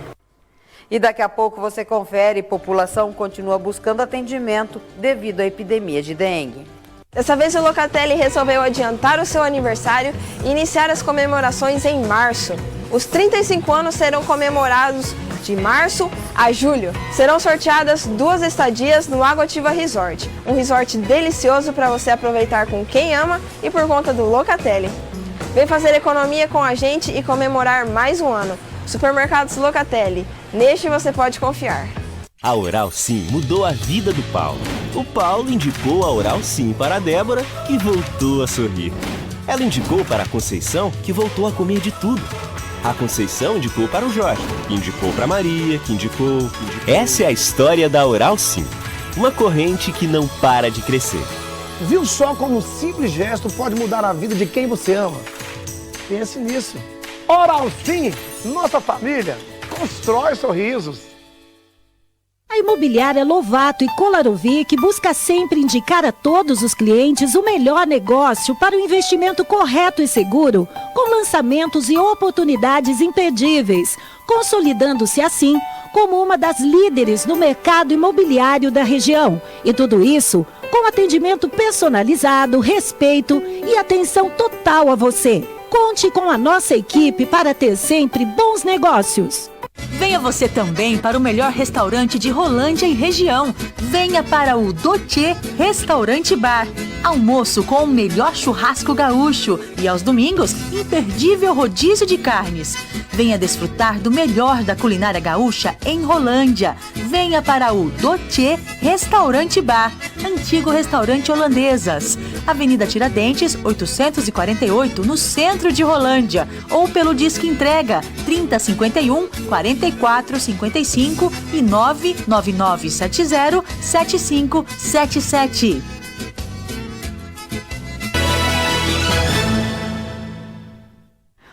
E daqui a pouco você confere, população continua buscando atendimento devido à epidemia de dengue. Dessa vez o Locatelli resolveu adiantar o seu aniversário e iniciar as comemorações em março. Os 35 anos serão comemorados de março a julho. Serão sorteadas 2 estadias no Água Ativa Resort. Um resort delicioso para você aproveitar com quem ama e por conta do Locatelli. Vem fazer economia com a gente e comemorar mais um ano. Supermercados Locatelli. Neste você pode confiar. A Oral Sim mudou a vida do Paulo. O Paulo indicou a Oral Sim para a Débora, que voltou a sorrir. Ela indicou para a Conceição, que voltou a comer de tudo. A Conceição indicou para o Jorge, que indicou para a Maria, que indicou... Essa é a história da Oral Sim. Uma corrente que não para de crescer. Viu só como um simples gesto pode mudar a vida de quem você ama? Pense nisso. Oral Sim, nossa família constrói sorrisos. A Imobiliária Lovato e Kolarovic busca sempre indicar a todos os clientes o melhor negócio para o investimento correto e seguro, com lançamentos e oportunidades imperdíveis, consolidando-se assim como uma das líderes no mercado imobiliário da região. E tudo isso com atendimento personalizado, respeito e atenção total a você. Conte com a nossa equipe para ter sempre bons negócios. Venha você também para o melhor restaurante de Rolândia e região. Venha para o Doce Restaurante Bar. Almoço com o melhor churrasco gaúcho e aos domingos, imperdível rodízio de carnes. Venha desfrutar do melhor da culinária gaúcha em Rolândia. Venha para o Doce Restaurante Bar, antigo restaurante Holandesas. Avenida Tiradentes, 848, no centro de Rolândia. Ou pelo Disque Entrega, 3051 4455 e 99970 7577.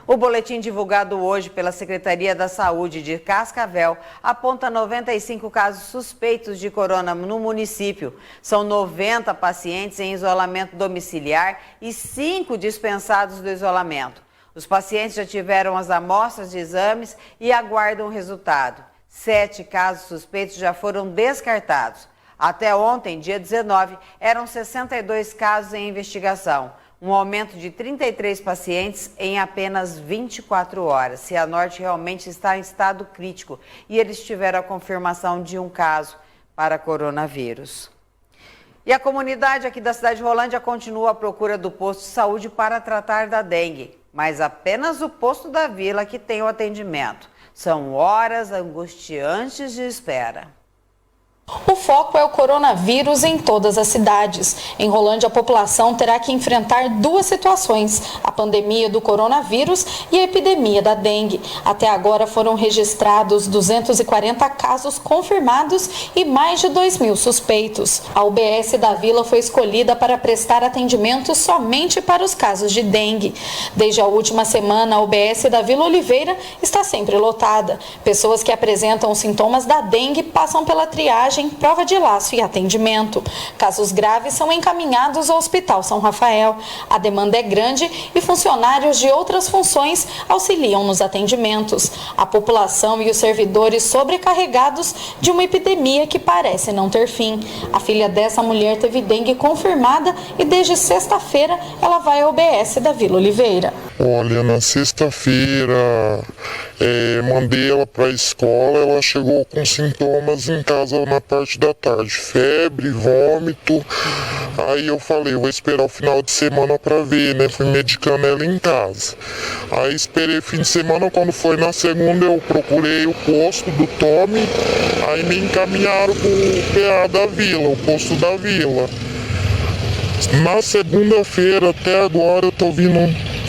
O boletim divulgado hoje pela Secretaria da Saúde de Cascavel aponta 95 casos suspeitos de corona no município. São 90 pacientes em isolamento domiciliar e 5 dispensados do isolamento. Os pacientes já tiveram as amostras de exames e aguardam o resultado. 7 casos suspeitos já foram descartados. Até ontem, dia 19, eram 62 casos em investigação. Um aumento de 33 pacientes em apenas 24 horas. Cianorte realmente está em estado crítico e eles tiveram a confirmação de um caso para coronavírus. E a comunidade aqui da cidade de Rolândia continua à procura do posto de saúde para tratar da dengue, mas apenas o posto da vila que tem o atendimento. São horas angustiantes de espera. O foco é o coronavírus em todas as cidades. Em Rolândia, a população terá que enfrentar 2 situações: a pandemia do coronavírus e a epidemia da dengue. Até agora foram registrados 240 casos confirmados e mais de 2.000 suspeitos. A UBS da Vila foi escolhida para prestar atendimento somente para os casos de dengue. Desde a última semana, a UBS da Vila Oliveira está sempre lotada. Pessoas que apresentam sintomas da dengue passam pela triagem, prova de laço e atendimento. Casos graves são encaminhados ao Hospital São Rafael. A demanda é grande e funcionários de outras funções auxiliam nos atendimentos. A população e os servidores sobrecarregados de uma epidemia que parece não ter fim. A filha dessa mulher teve dengue confirmada e desde sexta-feira ela vai ao UBS da Vila Oliveira. Olha, na sexta-feira mandei ela para a escola, ela chegou com sintomas em casa na parte da tarde, febre, vômito. Aí eu falei, vou esperar o final de semana para ver, né? Fui medicando ela em casa. Aí esperei o fim de semana, quando foi na segunda eu procurei o posto do Tome, aí me encaminharam para o PA da Vila, o posto da Vila. Na segunda-feira até agora eu tô vindo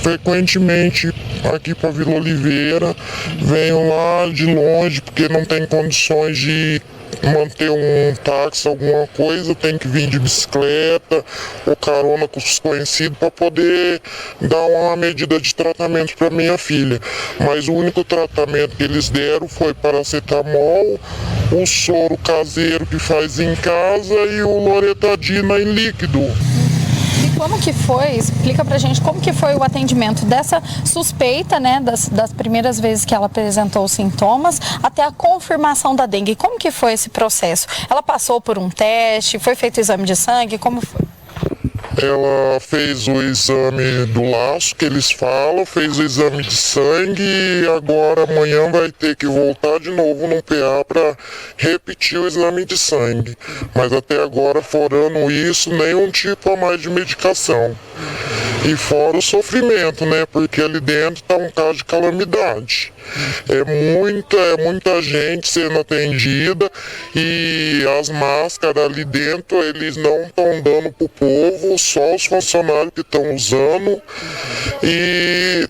frequentemente aqui para Vila Oliveira, venho lá de longe porque não tem condições de manter um táxi, alguma coisa, tem que vir de bicicleta ou carona com os conhecidos para poder dar uma medida de tratamento para minha filha. Mas o único tratamento que eles deram foi paracetamol, o soro caseiro que faz em casa e o loratadina em líquido. Como que foi, explica pra gente como que foi o atendimento dessa suspeita, né, das primeiras vezes que ela apresentou os sintomas até a confirmação da dengue. Como que foi esse processo? Ela passou por um teste, foi feito o exame de sangue, como foi? Ela fez o exame do laço que eles falam, fez o exame de sangue e agora amanhã vai ter que voltar de novo no PA para repetir o exame de sangue. Mas até agora, fora isso, nenhum tipo a mais de medicação. E fora o sofrimento, né? Porque ali dentro está um caso de calamidade. É muita gente sendo atendida e as máscaras ali dentro eles não estão dando pro povo, só os funcionários que estão usando. E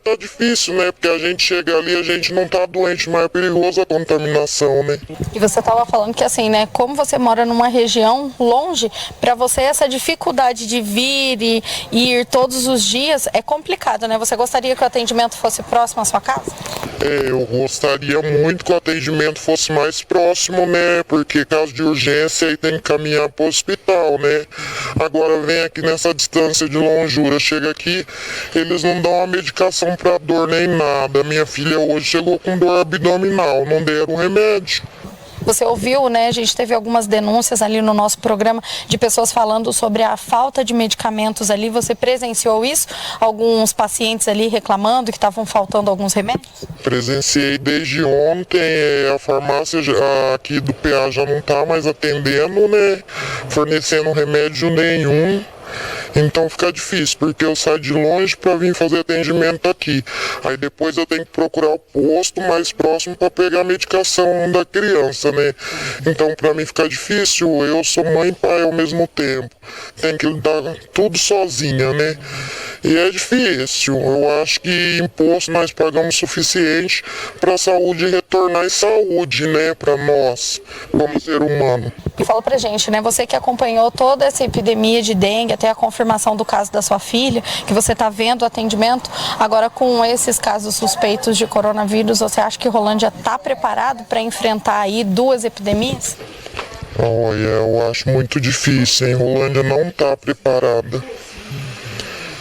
tá difícil, né? Porque a gente chega ali, a gente não tá doente, mas é perigoso a contaminação, né? E você estava falando que assim, né? Como você mora numa região longe, para você essa dificuldade de vir e ir todos os dias é complicado, né? Você gostaria que o atendimento fosse próximo à sua casa? Eu gostaria muito que o atendimento fosse mais próximo, né? Porque caso de urgência aí tem que caminhar para o hospital, né? Agora vem aqui nessa distância de longura, chega aqui, eles não dão a medicação para dor nem nada. Minha filha hoje chegou com dor abdominal, não deram remédio. Você ouviu, né? A gente teve algumas denúncias ali no nosso programa de pessoas falando sobre a falta de medicamentos ali. Você presenciou isso? Alguns pacientes ali reclamando que estavam faltando alguns remédios? Presenciei desde ontem. A farmácia aqui do PA já não está mais atendendo, né? Fornecendo remédio nenhum. Então fica difícil, porque eu saio de longe para vir fazer atendimento aqui. Aí depois eu tenho que procurar o posto mais próximo para pegar a medicação da criança, né? Então para mim fica difícil, eu sou mãe e pai ao mesmo tempo. Tenho que lidar tudo sozinha, né? E é difícil. Eu acho que imposto nós pagamos o suficiente para a saúde retornar em saúde, né? Para nós, como ser humano. E fala pra gente, né, você que acompanhou toda essa epidemia de dengue, até a confirmação do caso da sua filha, que você está vendo o atendimento, agora com esses casos suspeitos de coronavírus, você acha que Rolândia está preparado para enfrentar aí 2 epidemias? Olha, eu acho muito difícil, hein? Rolândia não está preparada.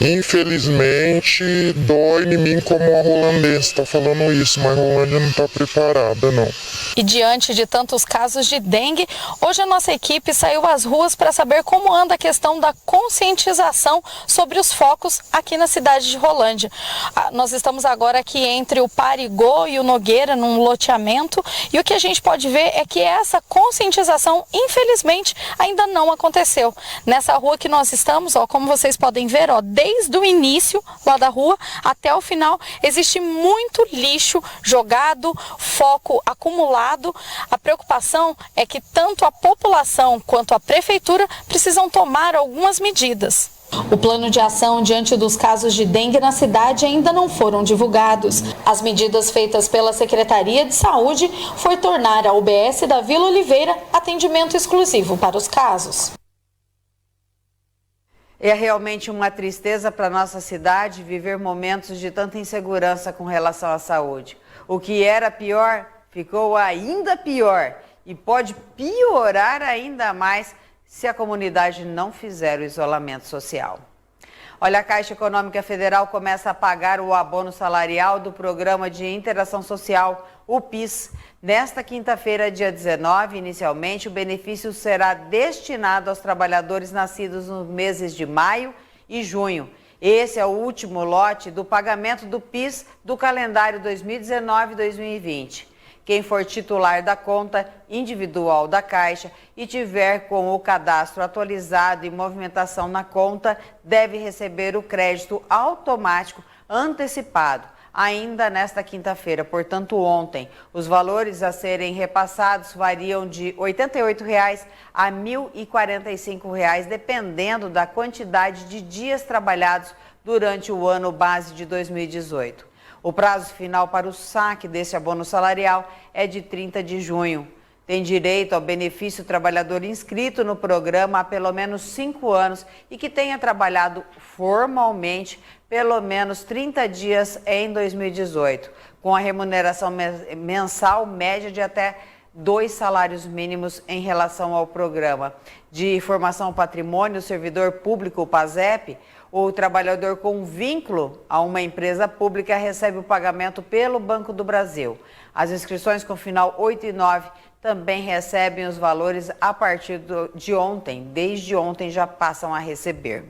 Infelizmente, dói em mim como a rolandense está falando isso, mas Rolândia não está preparada, não. E diante de tantos casos de dengue, hoje a nossa equipe saiu às ruas para saber como anda a questão da conscientização sobre os focos aqui na cidade de Rolândia. Nós estamos agora aqui entre o Parigô e o Nogueira, num loteamento, e o que a gente pode ver é que essa conscientização, infelizmente, ainda não aconteceu. Nessa rua que nós estamos, ó, como vocês podem ver, ó, desde o início lá da rua até o final, existe muito lixo jogado, foco acumulado. A preocupação é que tanto a população quanto a prefeitura precisam tomar algumas medidas. O plano de ação diante dos casos de dengue na cidade ainda não foram divulgados. As medidas feitas pela Secretaria de Saúde foi tornar a UBS da Vila Oliveira atendimento exclusivo para os casos. É realmente uma tristeza para a nossa cidade viver momentos de tanta insegurança com relação à saúde. O que era pior ficou ainda pior e pode piorar ainda mais se a comunidade não fizer o isolamento social. Olha, a Caixa Econômica Federal começa a pagar o abono salarial do Programa de Interação Social, o PIS. Nesta quinta-feira, dia 19, inicialmente, o benefício será destinado aos trabalhadores nascidos nos meses de maio e junho. Esse é o último lote do pagamento do PIS do calendário 2019-2020. Quem for titular da conta individual da Caixa e tiver com o cadastro atualizado e movimentação na conta, deve receber o crédito automático antecipado, ainda nesta quinta-feira, portanto ontem. Os valores a serem repassados variam de R$ 88,00 a R$ 1.045,00, dependendo da quantidade de dias trabalhados durante o ano base de 2018. O prazo final para o saque desse abono salarial é de 30 de junho. Tem direito ao benefício o trabalhador inscrito no programa há pelo menos 5 anos e que tenha trabalhado formalmente pelo menos 30 dias em 2018, com a remuneração mensal média de até 2 salários mínimos em relação ao programa de formação ao patrimônio, o servidor público, o PASEP. O trabalhador com vínculo a uma empresa pública recebe o pagamento pelo Banco do Brasil. As inscrições com final 8 e 9 também recebem os valores a partir de ontem. Desde ontem já passam a receber.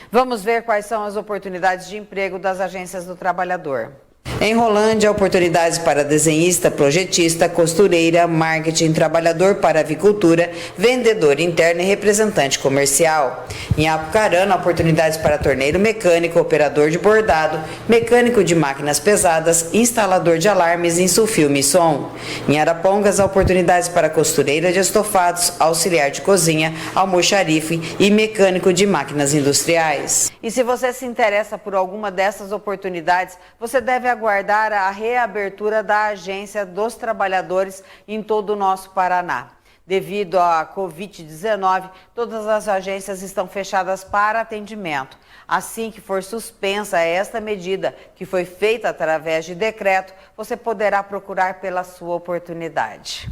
Vamos ver quais são as oportunidades de emprego das agências do trabalhador. Em Rolândia, oportunidades para desenhista, projetista, costureira, marketing, trabalhador para avicultura, vendedor interno e representante comercial. Em Apucarana, oportunidades para torneiro mecânico, operador de bordado, mecânico de máquinas pesadas, instalador de alarmes, insufilme e som. Em Arapongas, oportunidades para costureira de estofados, auxiliar de cozinha, almoxarife e mecânico de máquinas industriais. E se você se interessa por alguma dessas oportunidades, você deve aguardar a reabertura da Agência dos Trabalhadores em todo o nosso Paraná. Devido à Covid-19, todas as agências estão fechadas para atendimento. Assim que for suspensa esta medida, que foi feita através de decreto, você poderá procurar pela sua oportunidade.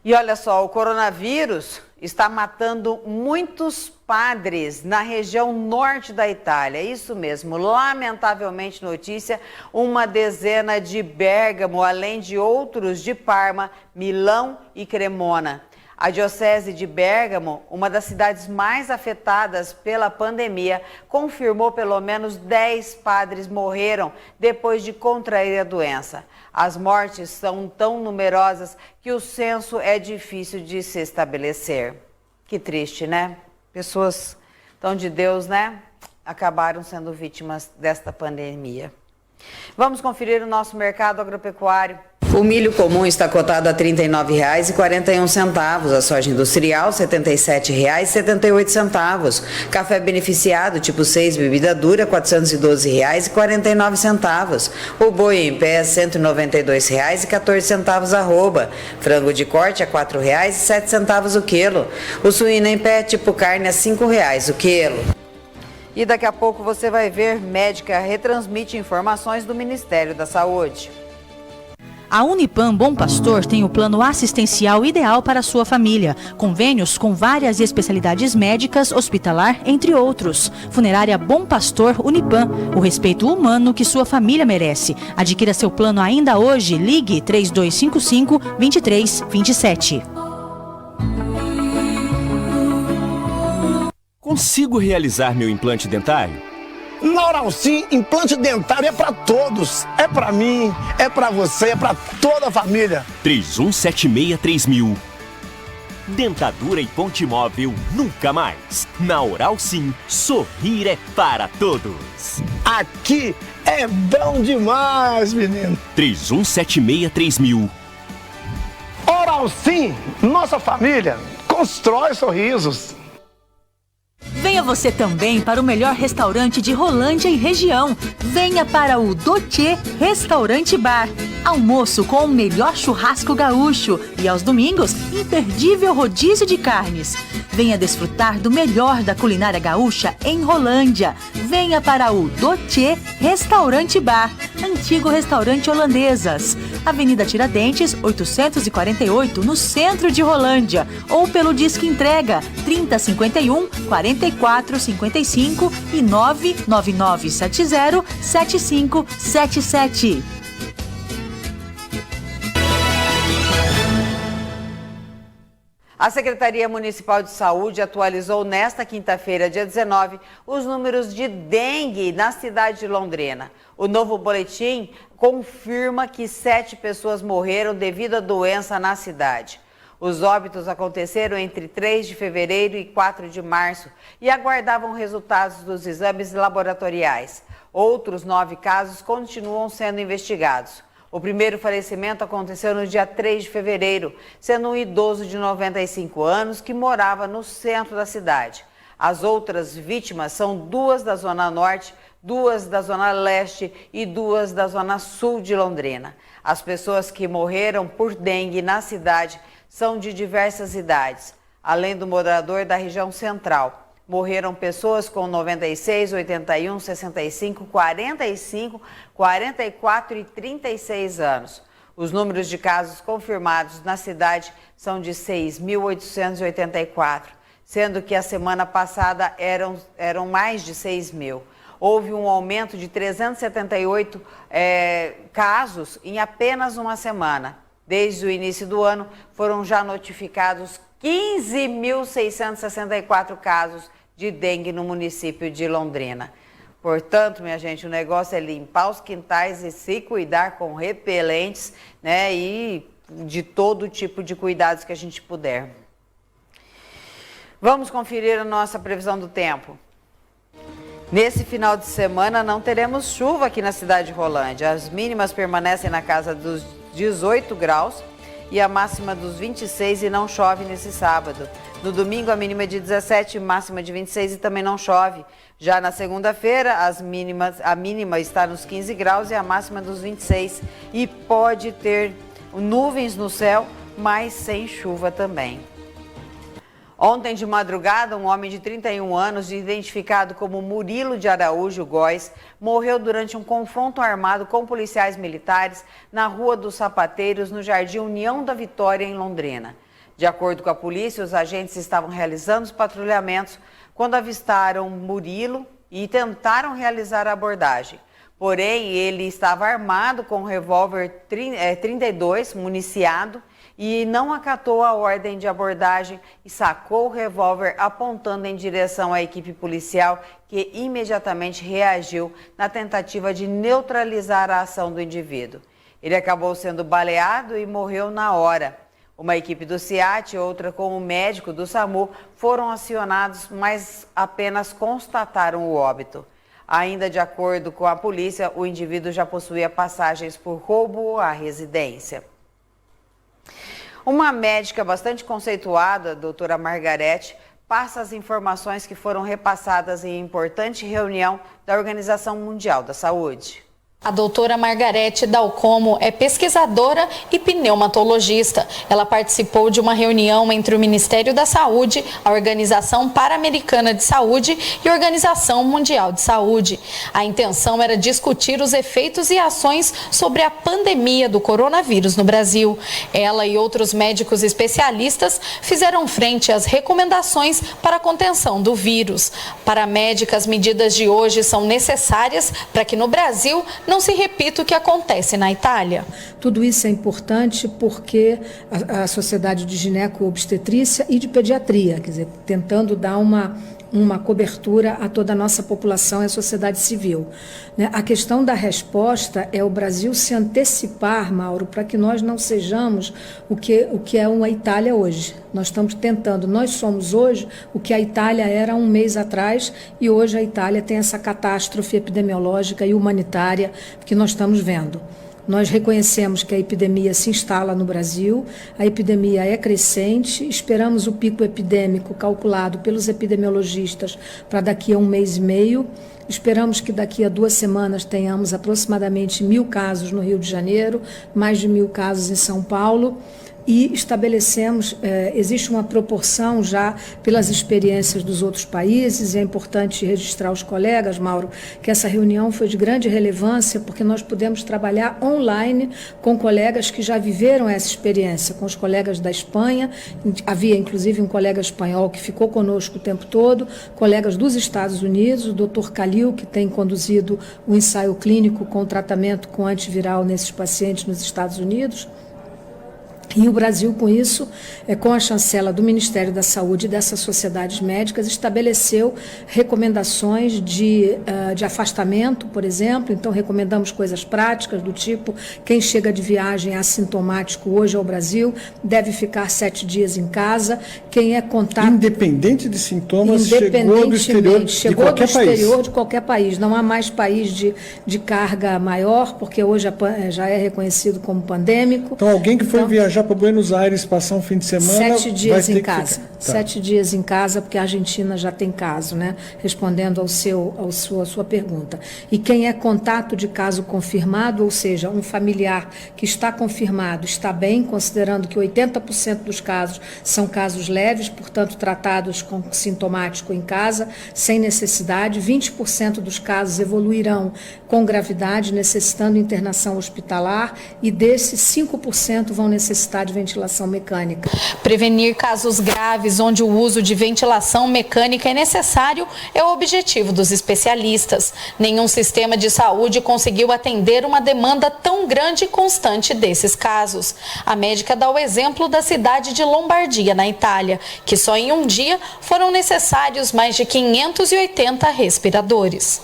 E olha só, o coronavírus está matando muitos padres na região norte da Itália. Isso mesmo, lamentavelmente notícia, uma dezena de Bérgamo, além de outros de Parma, Milão e Cremona. A Diocese de Bérgamo, uma das cidades mais afetadas pela pandemia, confirmou pelo menos 10 padres morreram depois de contrair a doença. As mortes são tão numerosas que o censo é difícil de se estabelecer. Que triste, né? Pessoas tão de Deus, né? Acabaram sendo vítimas desta pandemia. Vamos conferir o nosso mercado agropecuário. O milho comum está cotado a R$ 39,41, a soja industrial R$ 77,78, café beneficiado tipo 6 bebida dura R$ 412,49, o boi em pé R$ 192,14 arroba, frango de corte a R$ 4,07 o quilo, o suíno em pé tipo carne a R$ 5,00 o quilo. E daqui a pouco você vai ver médica retransmite informações do Ministério da Saúde. A Unipam Bom Pastor tem o plano assistencial ideal para a sua família. Convênios com várias especialidades médicas, hospitalar, entre outros. Funerária Bom Pastor Unipam. O respeito humano que sua família merece. Adquira seu plano ainda hoje. Ligue 3255-2327. Consigo realizar meu implante dentário? Na Oral Sim, implante dentário é para todos. É para mim, é para você, é para toda a família. 31763000. Dentadura e ponte móvel nunca mais. Na Oral Sim, sorrir é para todos. Aqui é bom demais, menino. 31763000. Oral Sim, nossa família constrói sorrisos. Venha você também para o melhor restaurante de Rolândia e região. Venha para o Dotê Restaurante Bar. Almoço com o melhor churrasco gaúcho e aos domingos, imperdível rodízio de carnes. Venha desfrutar do melhor da culinária gaúcha em Rolândia. Venha para o Dotê Restaurante Bar, antigo restaurante Holandesas. Avenida Tiradentes, 848, no centro de Rolândia. Ou pelo Disque Entrega, 3051-4455 e 99970-7577. A Secretaria Municipal de Saúde atualizou nesta quinta-feira, dia 19, os números de dengue na cidade de Londrina. O novo boletim confirma que 7 pessoas morreram devido à doença na cidade. Os óbitos aconteceram entre 3 de fevereiro e 4 de março e aguardavam resultados dos exames laboratoriais. Outros 9 casos continuam sendo investigados. O primeiro falecimento aconteceu no dia 3 de fevereiro, sendo um idoso de 95 anos que morava no centro da cidade. As outras vítimas são 2 da Zona Norte, 2 da Zona Leste e 2 da Zona Sul de Londrina. As pessoas que morreram por dengue na cidade são de diversas idades, além do morador da região central. Morreram pessoas com 96, 81, 65, 45, 44 e 36 anos. Os números de casos confirmados na cidade são de 6.884, sendo que a semana passada eram mais de 6.000. Houve um aumento de 378 casos em apenas uma semana. Desde o início do ano, foram já notificados 15.664 casos de dengue no município de Londrina. Portanto, minha gente, o negócio é limpar os quintais e se cuidar com repelentes, né, e de todo tipo de cuidados que a gente puder. Vamos conferir a nossa previsão do tempo. Nesse final de semana não teremos chuva aqui na cidade de Rolândia. As mínimas permanecem na casa dos 18 graus e a máxima dos 26 e não chove nesse sábado. No domingo a mínima é de 17, máxima de 26 e também não chove. Já na segunda-feira a mínima está nos 15 graus e a máxima dos 26 e pode ter nuvens no céu, mas sem chuva também. Ontem de madrugada, um homem de 31 anos, identificado como Murilo de Araújo Góes, morreu durante um confronto armado com policiais militares na Rua dos Sapateiros, no Jardim União da Vitória, em Londrina. De acordo com a polícia, os agentes estavam realizando os patrulhamentos quando avistaram Murilo e tentaram realizar a abordagem. Porém, ele estava armado com um revólver 32 municiado e não acatou a ordem de abordagem e sacou o revólver apontando em direção à equipe policial, que imediatamente reagiu na tentativa de neutralizar a ação do indivíduo. Ele acabou sendo baleado e morreu na hora. Uma equipe do SEAT e outra com o médico do SAMU foram acionados, mas apenas constataram o óbito. Ainda de acordo com a polícia, o indivíduo já possuía passagens por roubo à residência. Uma médica bastante conceituada, a doutora Margarete, passa as informações que foram repassadas em importante reunião da Organização Mundial da Saúde. A doutora Margarete Dalcomo é pesquisadora e pneumatologista. Ela participou de uma reunião entre o Ministério da Saúde, a Organização Pan-Americana de Saúde e a Organização Mundial de Saúde. A intenção era discutir os efeitos e ações sobre a pandemia do coronavírus no Brasil. Ela e outros médicos especialistas fizeram frente às recomendações para a contenção do vírus. Para a médica, as medidas de hoje são necessárias para que no Brasil não se repita o que acontece na Itália. Tudo isso é importante porque a Sociedade de Gineco-Obstetrícia e de Pediatria, quer dizer, tentando dar uma cobertura a toda a nossa população e a sociedade civil. A questão da resposta é o Brasil se antecipar, Mauro, para que nós não sejamos o que é uma Itália hoje. Nós estamos tentando, nós somos hoje o que a Itália era um mês atrás e hoje a Itália tem essa catástrofe epidemiológica e humanitária que nós estamos vendo. Nós reconhecemos que a epidemia se instala no Brasil, a epidemia é crescente, esperamos o pico epidêmico calculado pelos epidemiologistas para daqui a 1 mês e meio, esperamos que daqui a 2 semanas tenhamos aproximadamente 1.000 casos no Rio de Janeiro, mais de 1.000 casos em São Paulo. E estabelecemos, existe uma proporção já pelas experiências dos outros países, e é importante registrar os colegas, Mauro, que essa reunião foi de grande relevância porque nós pudemos trabalhar online com colegas que já viveram essa experiência, com os colegas da Espanha, havia inclusive um colega espanhol que ficou conosco o tempo todo, colegas dos Estados Unidos, o Dr. Khalil, que tem conduzido o ensaio clínico com tratamento com antiviral nesses pacientes nos Estados Unidos. E o Brasil, com isso, com a chancela do Ministério da Saúde e dessas sociedades médicas, estabeleceu recomendações de afastamento, por exemplo. Então, recomendamos coisas práticas do tipo, quem chega de viagem assintomático hoje ao Brasil deve ficar 7 dias em casa. Quem é contato... Independente de sintomas, chegou do exterior de qualquer país. Não há mais país de carga maior, porque hoje já é reconhecido como pandêmico. Então, alguém que foi viajar para Buenos Aires, passar um fim de semana... 7 dias em casa. Tá. 7 dias em casa, porque a Argentina já tem caso, né? Respondendo à sua pergunta. E quem é contato de caso confirmado, ou seja, um familiar que está confirmado, está bem, considerando que 80% dos casos são casos leves, portanto, tratados com sintomático em casa, sem necessidade. 20% dos casos evoluirão com gravidade, necessitando internação hospitalar, e desses 5% vão necessitar de ventilação mecânica. Prevenir casos graves onde o uso de ventilação mecânica é necessário é o objetivo dos especialistas. Nenhum sistema de saúde conseguiu atender uma demanda tão grande e constante desses casos. A médica dá o exemplo da cidade de Lombardia, na Itália, que só em um dia foram necessários mais de 580 respiradores.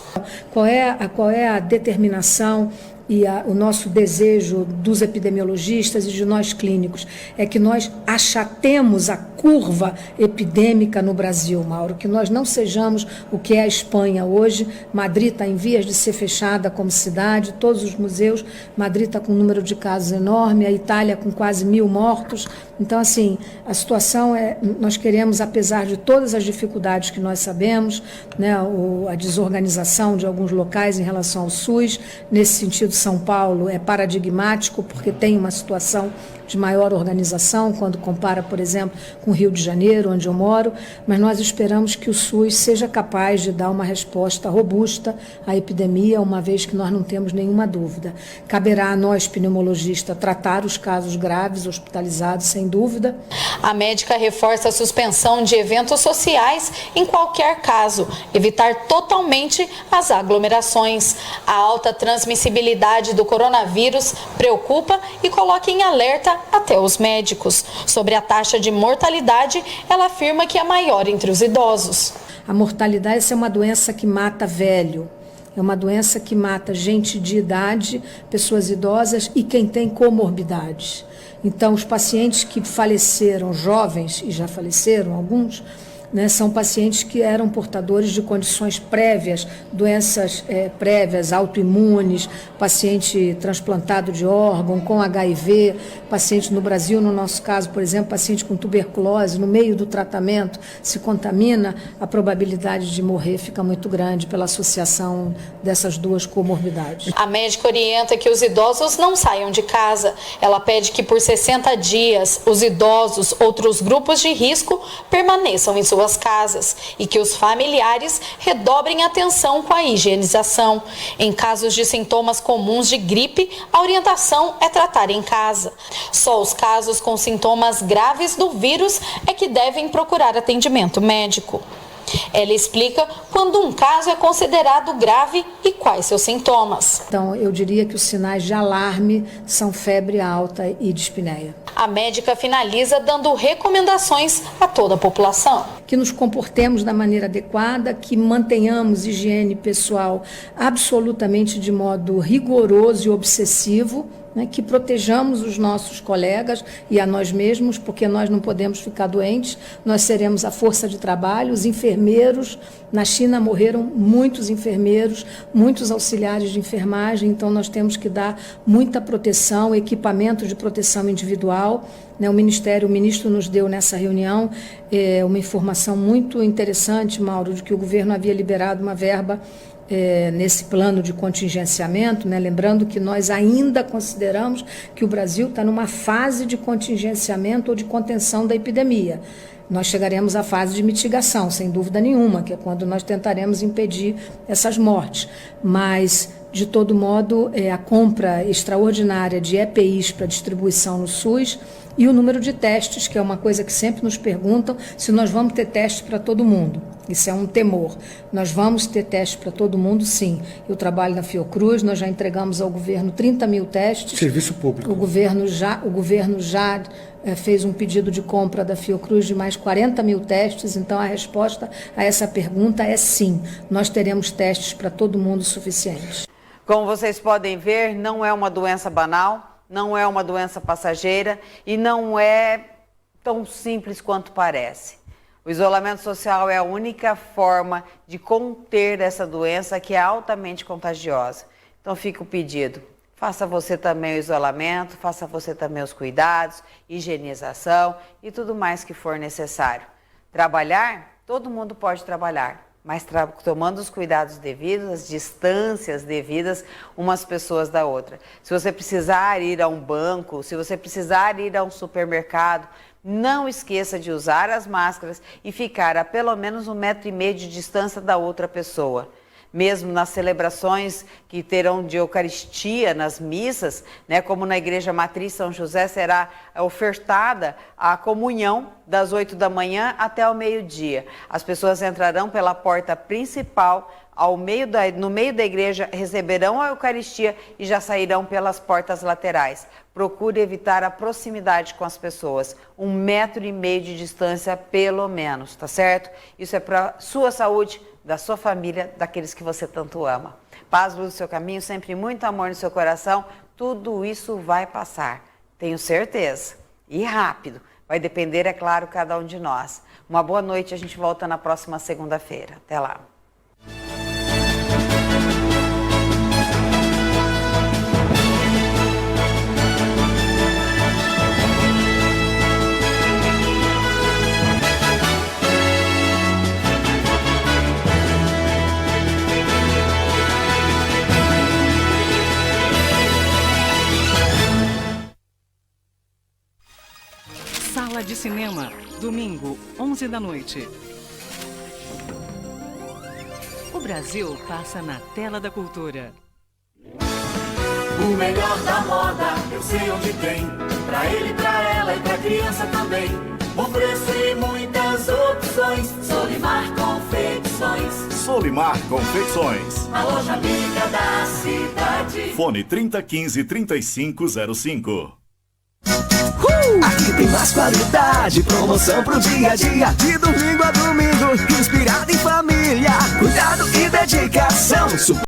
Qual é a determinação e o nosso desejo dos epidemiologistas e de nós clínicos é que nós achatemos a curva epidêmica no Brasil, Mauro, que nós não sejamos o que é a Espanha hoje. Madrid está em vias de ser fechada como cidade, todos os museus, Madrid está com um número de casos enorme, a Itália com quase 1.000 mortos. Então, assim, a situação nós queremos, apesar de todas as dificuldades que nós sabemos, né, a desorganização de alguns locais em relação ao SUS, nesse sentido, São Paulo é paradigmático porque tem uma situação de maior organização quando compara, por exemplo, com o Rio de Janeiro, onde eu moro, mas nós esperamos que o SUS seja capaz de dar uma resposta robusta à epidemia, uma vez que nós não temos nenhuma dúvida. Caberá a nós, pneumologistas, tratar os casos graves, hospitalizados, sem dúvida. A médica reforça a suspensão de eventos sociais em qualquer caso, evitar totalmente as aglomerações. A alta transmissibilidade do coronavírus preocupa e coloca em alerta até os médicos. Sobre a taxa de mortalidade, ela afirma que é maior entre os idosos. A mortalidade, essa é uma doença que mata velho. É uma doença que mata gente de idade, pessoas idosas e quem tem comorbidades. Então, os pacientes que faleceram jovens, e já faleceram alguns, né, são pacientes que eram portadores de condições prévias, doenças prévias, autoimunes, paciente transplantado de órgão, com HIV, paciente no Brasil, no nosso caso, por exemplo, paciente com tuberculose, no meio do tratamento se contamina, a probabilidade de morrer fica muito grande pela associação dessas duas comorbidades. A médica orienta que os idosos não saiam de casa. Ela pede que por 60 dias os idosos, outros grupos de risco, permaneçam em suas casas e que os familiares redobrem atenção com a higienização. Em casos de sintomas comuns de gripe, a orientação é tratar em casa. Só os casos com sintomas graves do vírus é que devem procurar atendimento médico. Ela explica quando um caso é considerado grave e quais seus sintomas. Então, eu diria que os sinais de alarme são febre alta e dispneia. A médica finaliza dando recomendações a toda a população. Que nos comportemos da maneira adequada, que mantenhamos higiene pessoal absolutamente de modo rigoroso e obsessivo, né, que protejamos os nossos colegas e a nós mesmos, porque nós não podemos ficar doentes, nós seremos a força de trabalho, os enfermeiros. Na China morreram muitos enfermeiros, muitos auxiliares de enfermagem, então nós temos que dar muita proteção, equipamento de proteção individual. Né, o ministro nos deu nessa reunião uma informação muito interessante, Mauro, de que o governo havia liberado uma verba nesse plano de contingenciamento, né? Lembrando que nós ainda consideramos que o Brasil está numa fase de contingenciamento ou de contenção da epidemia. Nós chegaremos à fase de mitigação, sem dúvida nenhuma, que é quando nós tentaremos impedir essas mortes. Mas, de todo modo, a compra extraordinária de EPIs para distribuição no SUS e o número de testes, que é uma coisa que sempre nos perguntam se nós vamos ter testes para todo mundo. Isso é um temor. Nós vamos ter testes para todo mundo, sim. Eu trabalho na Fiocruz, nós já entregamos ao governo 30 mil testes. Serviço público. O governo já fez um pedido de compra da Fiocruz de mais 40 mil testes, então a resposta a essa pergunta é sim. Nós teremos testes para todo mundo suficientes. Como vocês podem ver, não é uma doença banal, não é uma doença passageira e não é tão simples quanto parece. O isolamento social é a única forma de conter essa doença que é altamente contagiosa. Então fica o pedido, faça você também o isolamento, faça você também os cuidados, higienização e tudo mais que for necessário. Trabalhar, todo mundo pode trabalhar, mas tomando os cuidados devidos, as distâncias devidas umas pessoas da outra. Se você precisar ir a um banco, se você precisar ir a um supermercado, não esqueça de usar as máscaras e ficar a pelo menos 1,5 metro de distância da outra pessoa. Mesmo nas celebrações que terão de Eucaristia, nas missas, né, como na Igreja Matriz São José, será ofertada a comunhão das 8 da manhã até o meio-dia. As pessoas entrarão pela porta principal, no meio da igreja, receberão a Eucaristia e já sairão pelas portas laterais. Procure evitar a proximidade com as pessoas, 1,5 metro de distância pelo menos, tá certo? Isso é para sua saúde, da sua família, daqueles que você tanto ama. Paz, luz no seu caminho, sempre muito amor no seu coração, tudo isso vai passar, tenho certeza. E rápido, vai depender, é claro, cada um de nós. Uma boa noite, a gente volta na próxima segunda-feira. Até lá. Sala de Cinema, domingo, 11 da noite. O Brasil passa na tela da cultura. O melhor da moda, eu sei onde tem. Pra ele, pra ela e pra criança também. Oferece muitas opções. Solimar Confecções. Solimar Confecções. A loja amiga da cidade. Fone 3015-3505. Aqui tem mais qualidade, promoção pro dia a dia, de domingo a domingo, inspirado em